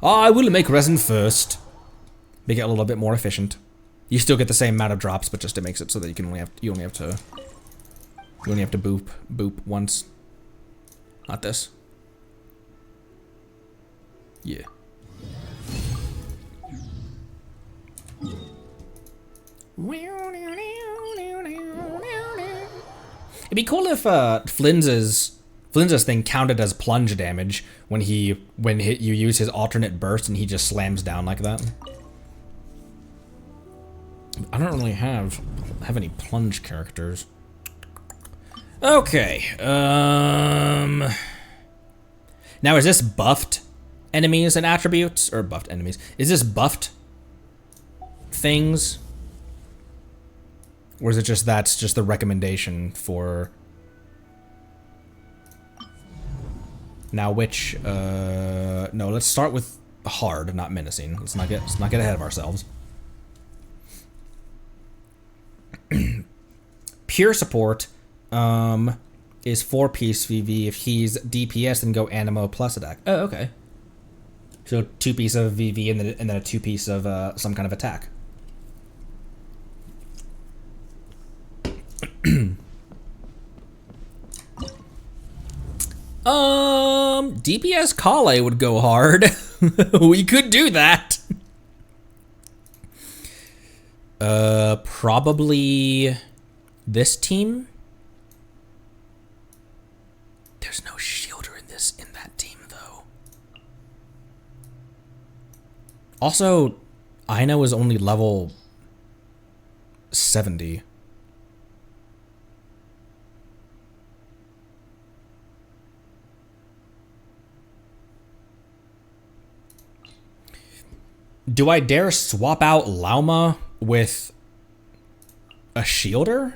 I will make resin first. Make it a little bit more efficient. You still get the same amount of drops, but just it makes it so that you only have to boop once. Not this. Yeah. It'd be cool if Flinz's thing counted as plunge damage when you use his alternate burst and he just slams down like that. I don't really have any plunge characters. Okay. Now is this buffed enemies and attributes, or buffed enemies? Is this buffed things? Or is it just that's just the recommendation for... Now which, no, let's start with hard, not menacing. Let's not get ahead of ourselves. Pure support, is 4-piece VV. If he's DPS, then go Animo plus attack. Oh, okay. So 2-piece of VV and then a 2-piece of some kind of attack. DPS Kale would go hard. We could do that. Probably this team. There's no shielder in that team though. Also, Aino is only level 70. Do I dare swap out Lauma with a shielder?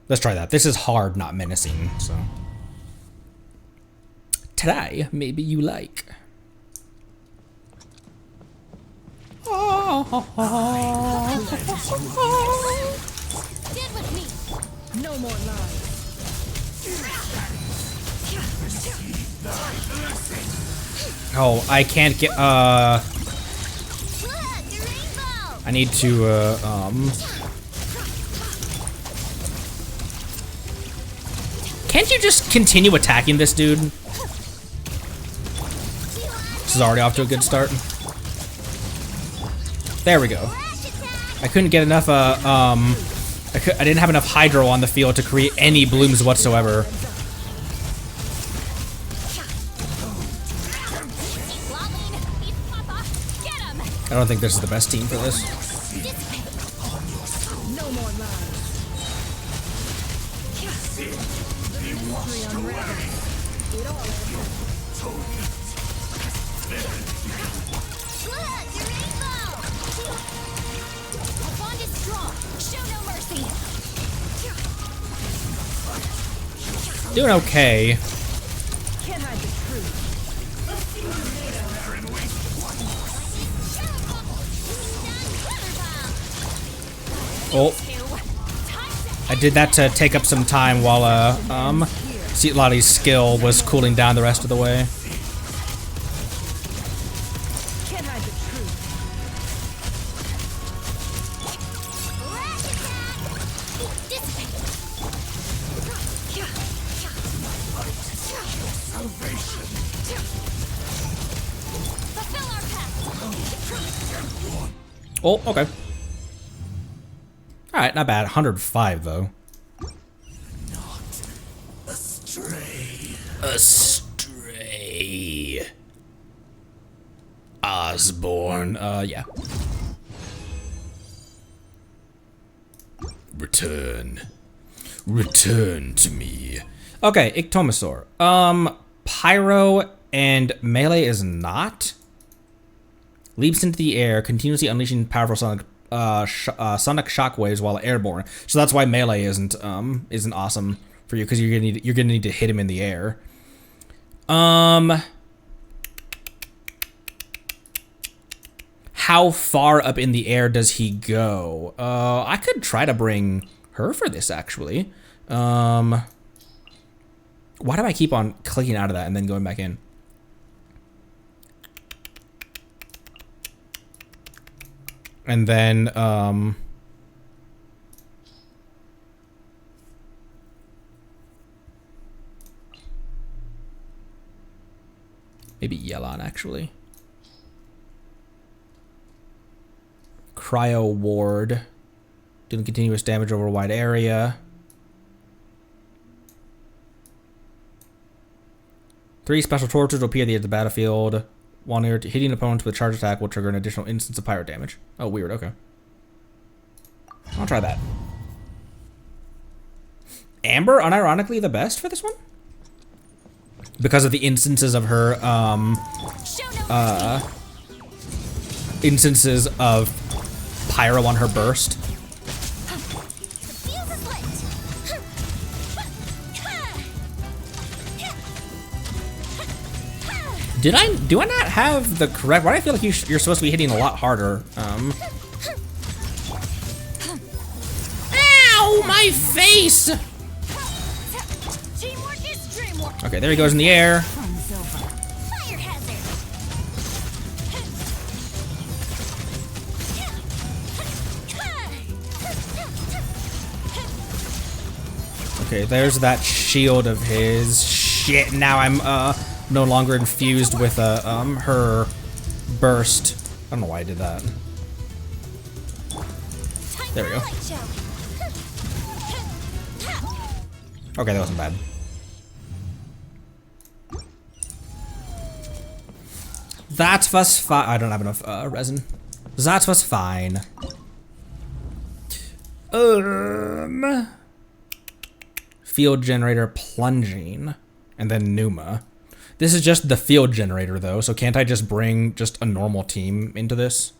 Let's try that. This is hard, not menacing, so. Try, maybe you like. Get with me. No more lies. Oh, I can't get, I need to, Can't you just continue attacking this dude? This is already off to a good start. There we go. I couldn't get enough, I didn't have enough hydro on the field to create any blooms whatsoever. I don't think this is the best team for this. No more lies. Doing okay. Can't hide the truth. Oh. I did that to take up some time while, Lotti's skill was cooling down the rest of the way. Can't hide the truth. Oh, okay. Alright, not bad. 105, though. Astray. Osborne. Yeah. Return. Return to me. Okay, Ictomasaur. Pyro and Melee is not. Leaps into the air, continuously unleashing powerful sonic shockwaves while airborne. So that's why Melee isn't awesome for you, because you're gonna need to hit him in the air. How far up in the air does he go? I could try to bring her for this, actually. Why do I keep on clicking out of that and then going back in? And then, maybe Yelan, actually. Cryo Ward. Doing continuous damage over a wide area. 3 special torches will appear at the edge of the battlefield. While near hitting opponents with a charge attack will trigger an additional instance of pyro damage. Oh, weird, okay. I'll try that. Amber, unironically, the best for this one? Because of the instances of her, instances of pyro on her burst. Do I not have the correct? Why do I feel like you're supposed to be hitting a lot harder? Ow, my face! Okay, there he goes in the air. Okay, there's that shield of his. Shit, now I'm no longer infused with her burst. I don't know why I did that. There we go. Okay, that wasn't bad. That was fine. I don't have enough resin. That was fine. Field generator plunging, and then Numa. This is just the field generator though, so can't I just bring just a normal team into this?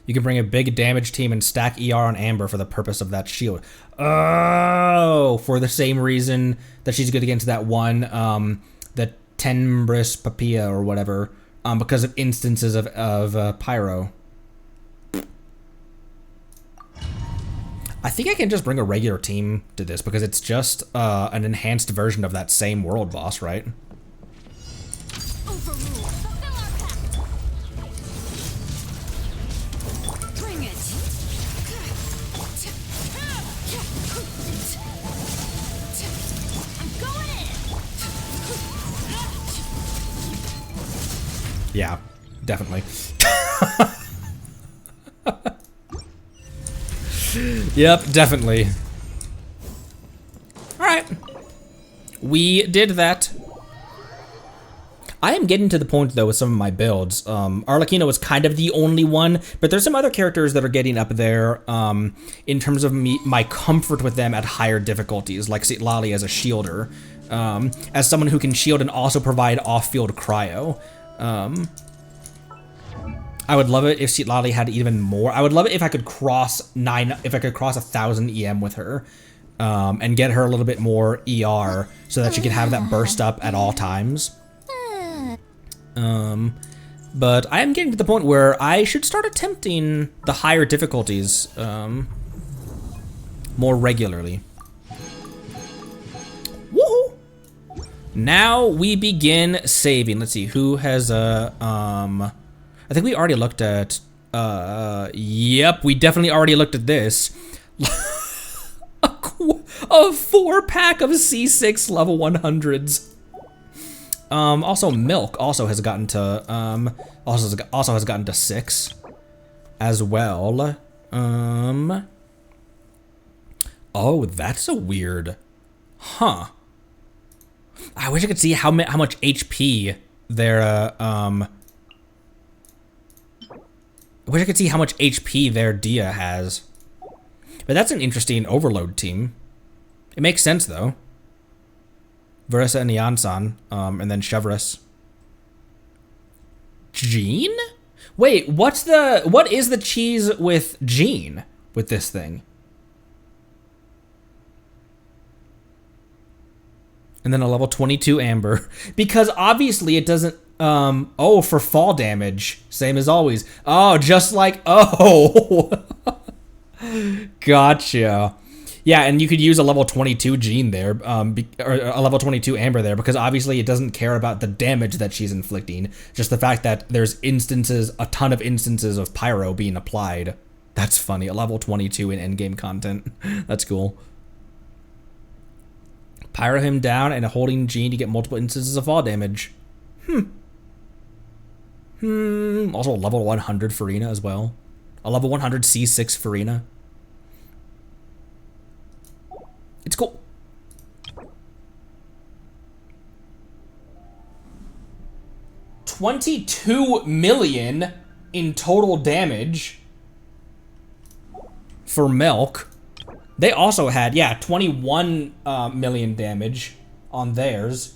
You can bring a big damage team and stack ER on Amber for the purpose of that shield. Oh, for the same reason that she's good against that one, the Tenbris Papilla or whatever, because of instances of Pyro. I think I can just bring a regular team to this because it's just an enhanced version of that same world boss, right? Yeah, definitely. Yep, definitely. Alright. We did that. I am getting to the point, though, with some of my builds. Arlecchino is kind of the only one, but there's some other characters that are getting up there in terms of my comfort with them at higher difficulties, like Citlali as a shielder. As someone who can shield and also provide off-field cryo. I would love it if Citlali had even more. I would love it if I could cross 1,000 EM with her, and get her a little bit more ER so that she could have that burst up at all times. But I am getting to the point where I should start attempting the higher difficulties, more regularly. Woohoo! Now we begin saving. Let's see, who has I think we already looked at, yep, we definitely already looked at this. a 4-pack of C6 level 100s. Also Milk also has gotten to, also has gotten to 6 as well. Oh, that's a weird, huh. I wish I could see how much HP their, I wish I could see how much HP their Dia has. But that's an interesting overload team. It makes sense, though. Versa and Yansan, and then Chevrolet. Jean? Wait, what is the cheese with Jean with this thing? And then a level 22 Amber. Because obviously it doesn't, oh, for fall damage. Same as always. Oh, just like, oh. Gotcha. Yeah, and you could use a level 22 Jean there, or a level 22 Amber there, because obviously it doesn't care about the damage that she's inflicting, just the fact that there's instances, a ton of instances of Pyro being applied. That's funny, a level 22 in endgame content. That's cool. Pyro him down and holding Jean to get multiple instances of fall damage. Also a level 100 Farina as well. A level 100 C6 Farina. It's cool. $22 million in total damage for Milk. They also had, yeah, 21 million damage on theirs.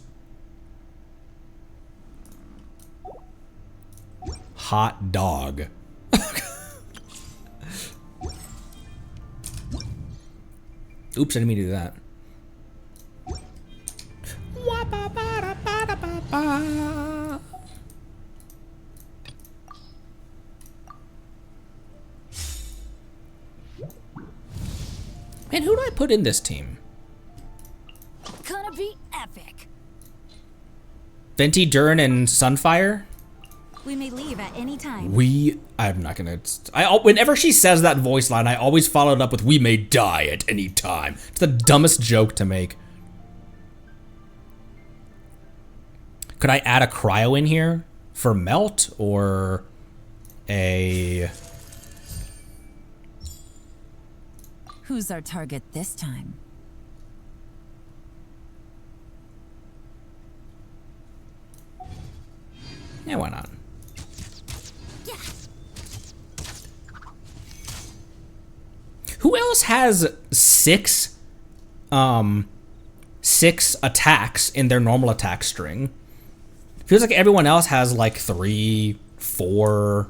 Hot dog. Oops, I didn't mean to do that. Man, who do I put in this team? Gonna be epic. Venti, Durin, and Sunfire? We may leave at any time. I'm not gonna, whenever she says that voice line, I always follow it up with, we may die at any time. It's the dumbest joke to make. Could I add a cryo in here for Melt, or a... Who's our target this time? Yeah, why not? Who else has six attacks in their normal attack string? Feels like everyone else has like 3, 4.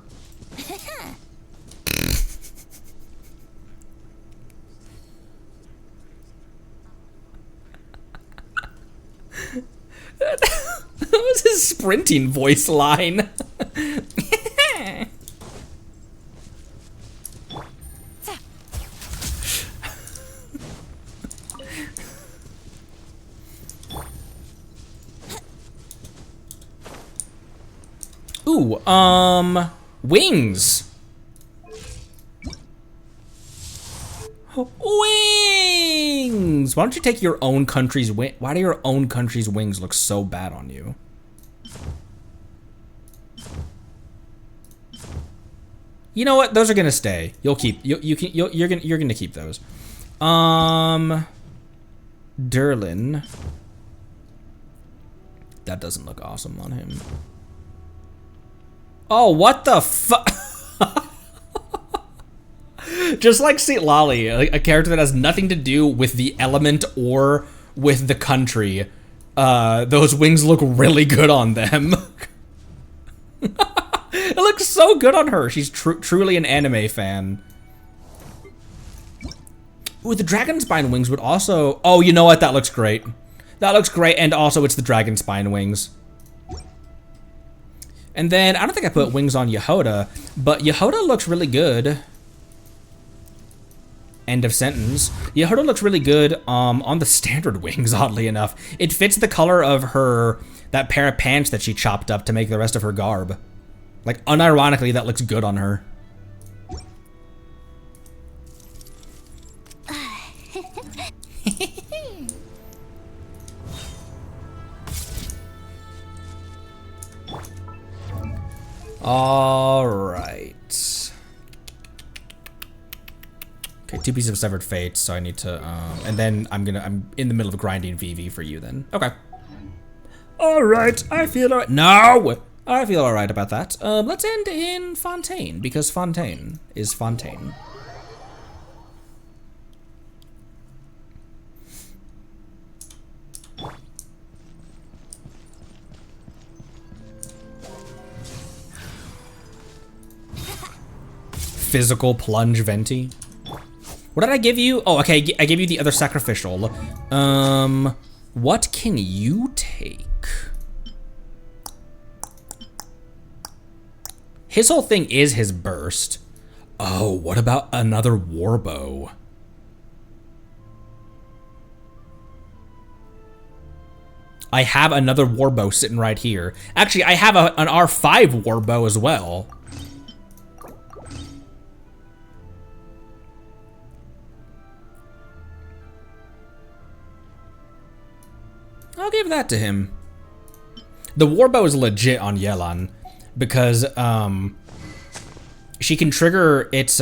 That was his sprinting voice line. Ooh, wings. Wings! Why don't you take your own country's wing? Why do your own country's wings look so bad on you? You know what? Those are gonna stay. You'll keep. You're gonna keep those. Durin. That doesn't look awesome on him. Oh, what the fuck? Just like St. Lolly, a character that has nothing to do with the element or with the country. Those wings look really good on them. It looks so good on her. She's truly an anime fan. Ooh, the dragon spine wings would also... Oh, you know what? That looks great. That looks great, and also it's the dragon spine wings. And then, I don't think I put wings on Yehoda, but Yehoda looks really good. End of sentence. Yehoda looks really good on the standard wings, oddly enough. It fits the color of her, that pair of pants that she chopped up to make the rest of her garb. Like, unironically, that looks good on her. All right. Okay, 2 pieces of severed fate, so I need to, and then I'm in the middle of grinding VV for you then. Okay. All right, I feel all right. No! I feel all right about that. Let's end in Fontaine, because Fontaine is Fontaine. Physical plunge venti. What did I give you? Oh, okay, I gave you the other sacrificial. What can you take? His whole thing is his burst. Oh, what about another warbow? I have another warbow sitting right here. Actually, I have an R5 warbow as well. I'll give that to him. The warbow is legit on Yelan because she can trigger its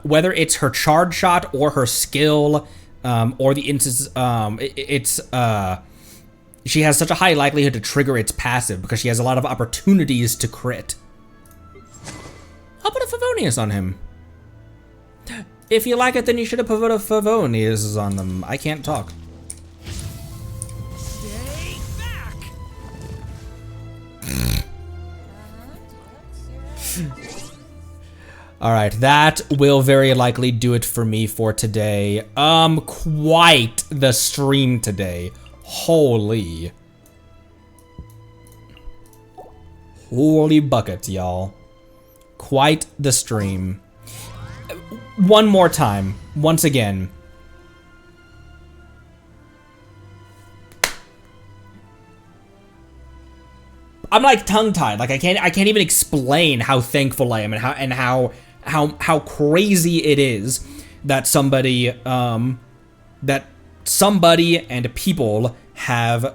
whether it's her charge shot or her skill or the instance, she has such a high likelihood to trigger its passive because she has a lot of opportunities to crit. I'll put a Favonius on him. If you like it, then you should have put a Favonius on them. I can't talk. Stay back. Alright, that will very likely do it for me for today. Quite the stream today. Holy buckets, y'all. Quite the stream. One more time, once again. I'm like tongue-tied. Like I can't even explain how thankful I am and how crazy it is that somebody and people have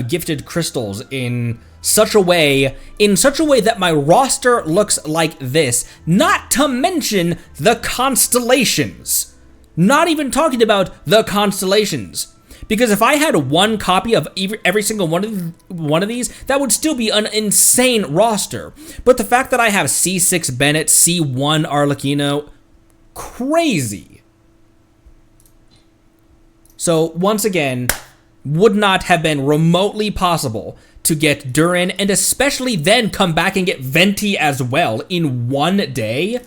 gifted crystals in such a way that my roster looks like this, not to mention the constellations. Not even talking about the constellations. Because if I had one copy of every single one of these, that would still be an insane roster. But the fact that I have C6 Bennett, C1 Arlecchino, crazy. So once again, would not have been remotely possible to get Durin, and especially then come back and get Venti as well in one day.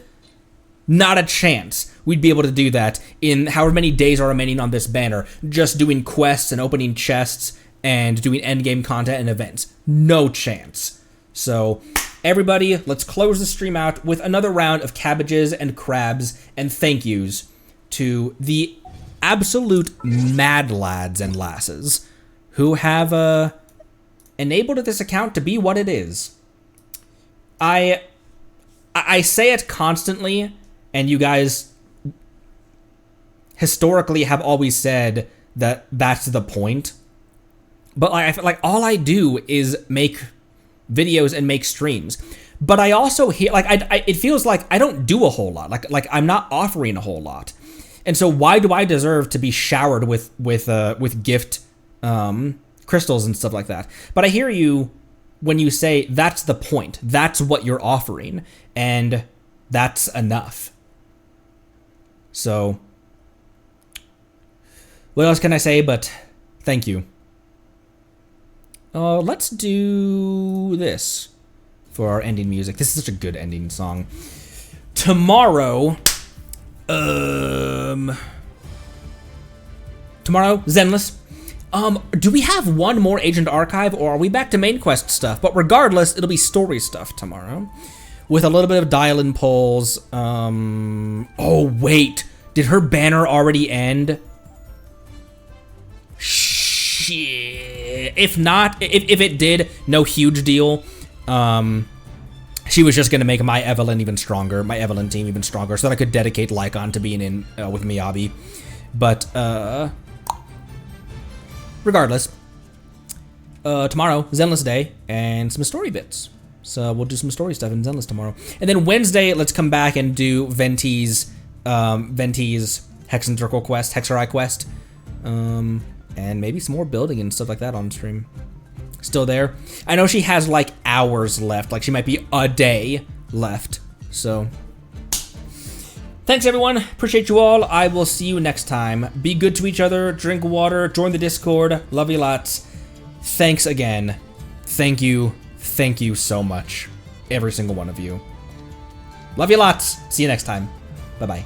Not a chance we'd be able to do that in however many days are remaining on this banner, just doing quests and opening chests and doing endgame content and events. No chance. So everybody, let's close the stream out with another round of cabbages and crabs and thank yous to the absolute mad lads and lasses who have enabled this account to be what it is. I say it constantly, and you guys historically have always said that that's the point. But I feel like all I do is make videos and make streams. But I also hear it feels like I don't do a whole lot. Like I'm not offering a whole lot. And so why do I deserve to be showered with gift crystals and stuff like that? But I hear you when you say that's the point. That's what you're offering, and that's enough. So what else can I say but thank you. Let's do this for our ending music. This is such a good ending song. Tomorrow, Zenless. Do we have one more Agent Archive, or are we back to main quest stuff? But regardless, it'll be story stuff tomorrow, with a little bit of dial-in polls. Oh wait, did her banner already end? Shit. If not, if it did, no huge deal. She was just gonna make my Evelyn even stronger, my Evelyn team even stronger, so that I could dedicate Lycon to being in with Miyabi. But regardless, tomorrow, Zenless Day, and some story bits. So we'll do some story stuff in Zenless tomorrow. And then Wednesday, let's come back and do Venti's Hexen Circle quest, Hexerai quest. And maybe some more building and stuff like that on stream. Still there. I know she has like hours left, like she might be a day left. So thanks everyone, appreciate you all. I will see you next time. Be good to each other, drink water, join the Discord. Love you lots. Thanks again. Thank you so much. Every single one of you. Love you lots. See you next time. Bye-bye.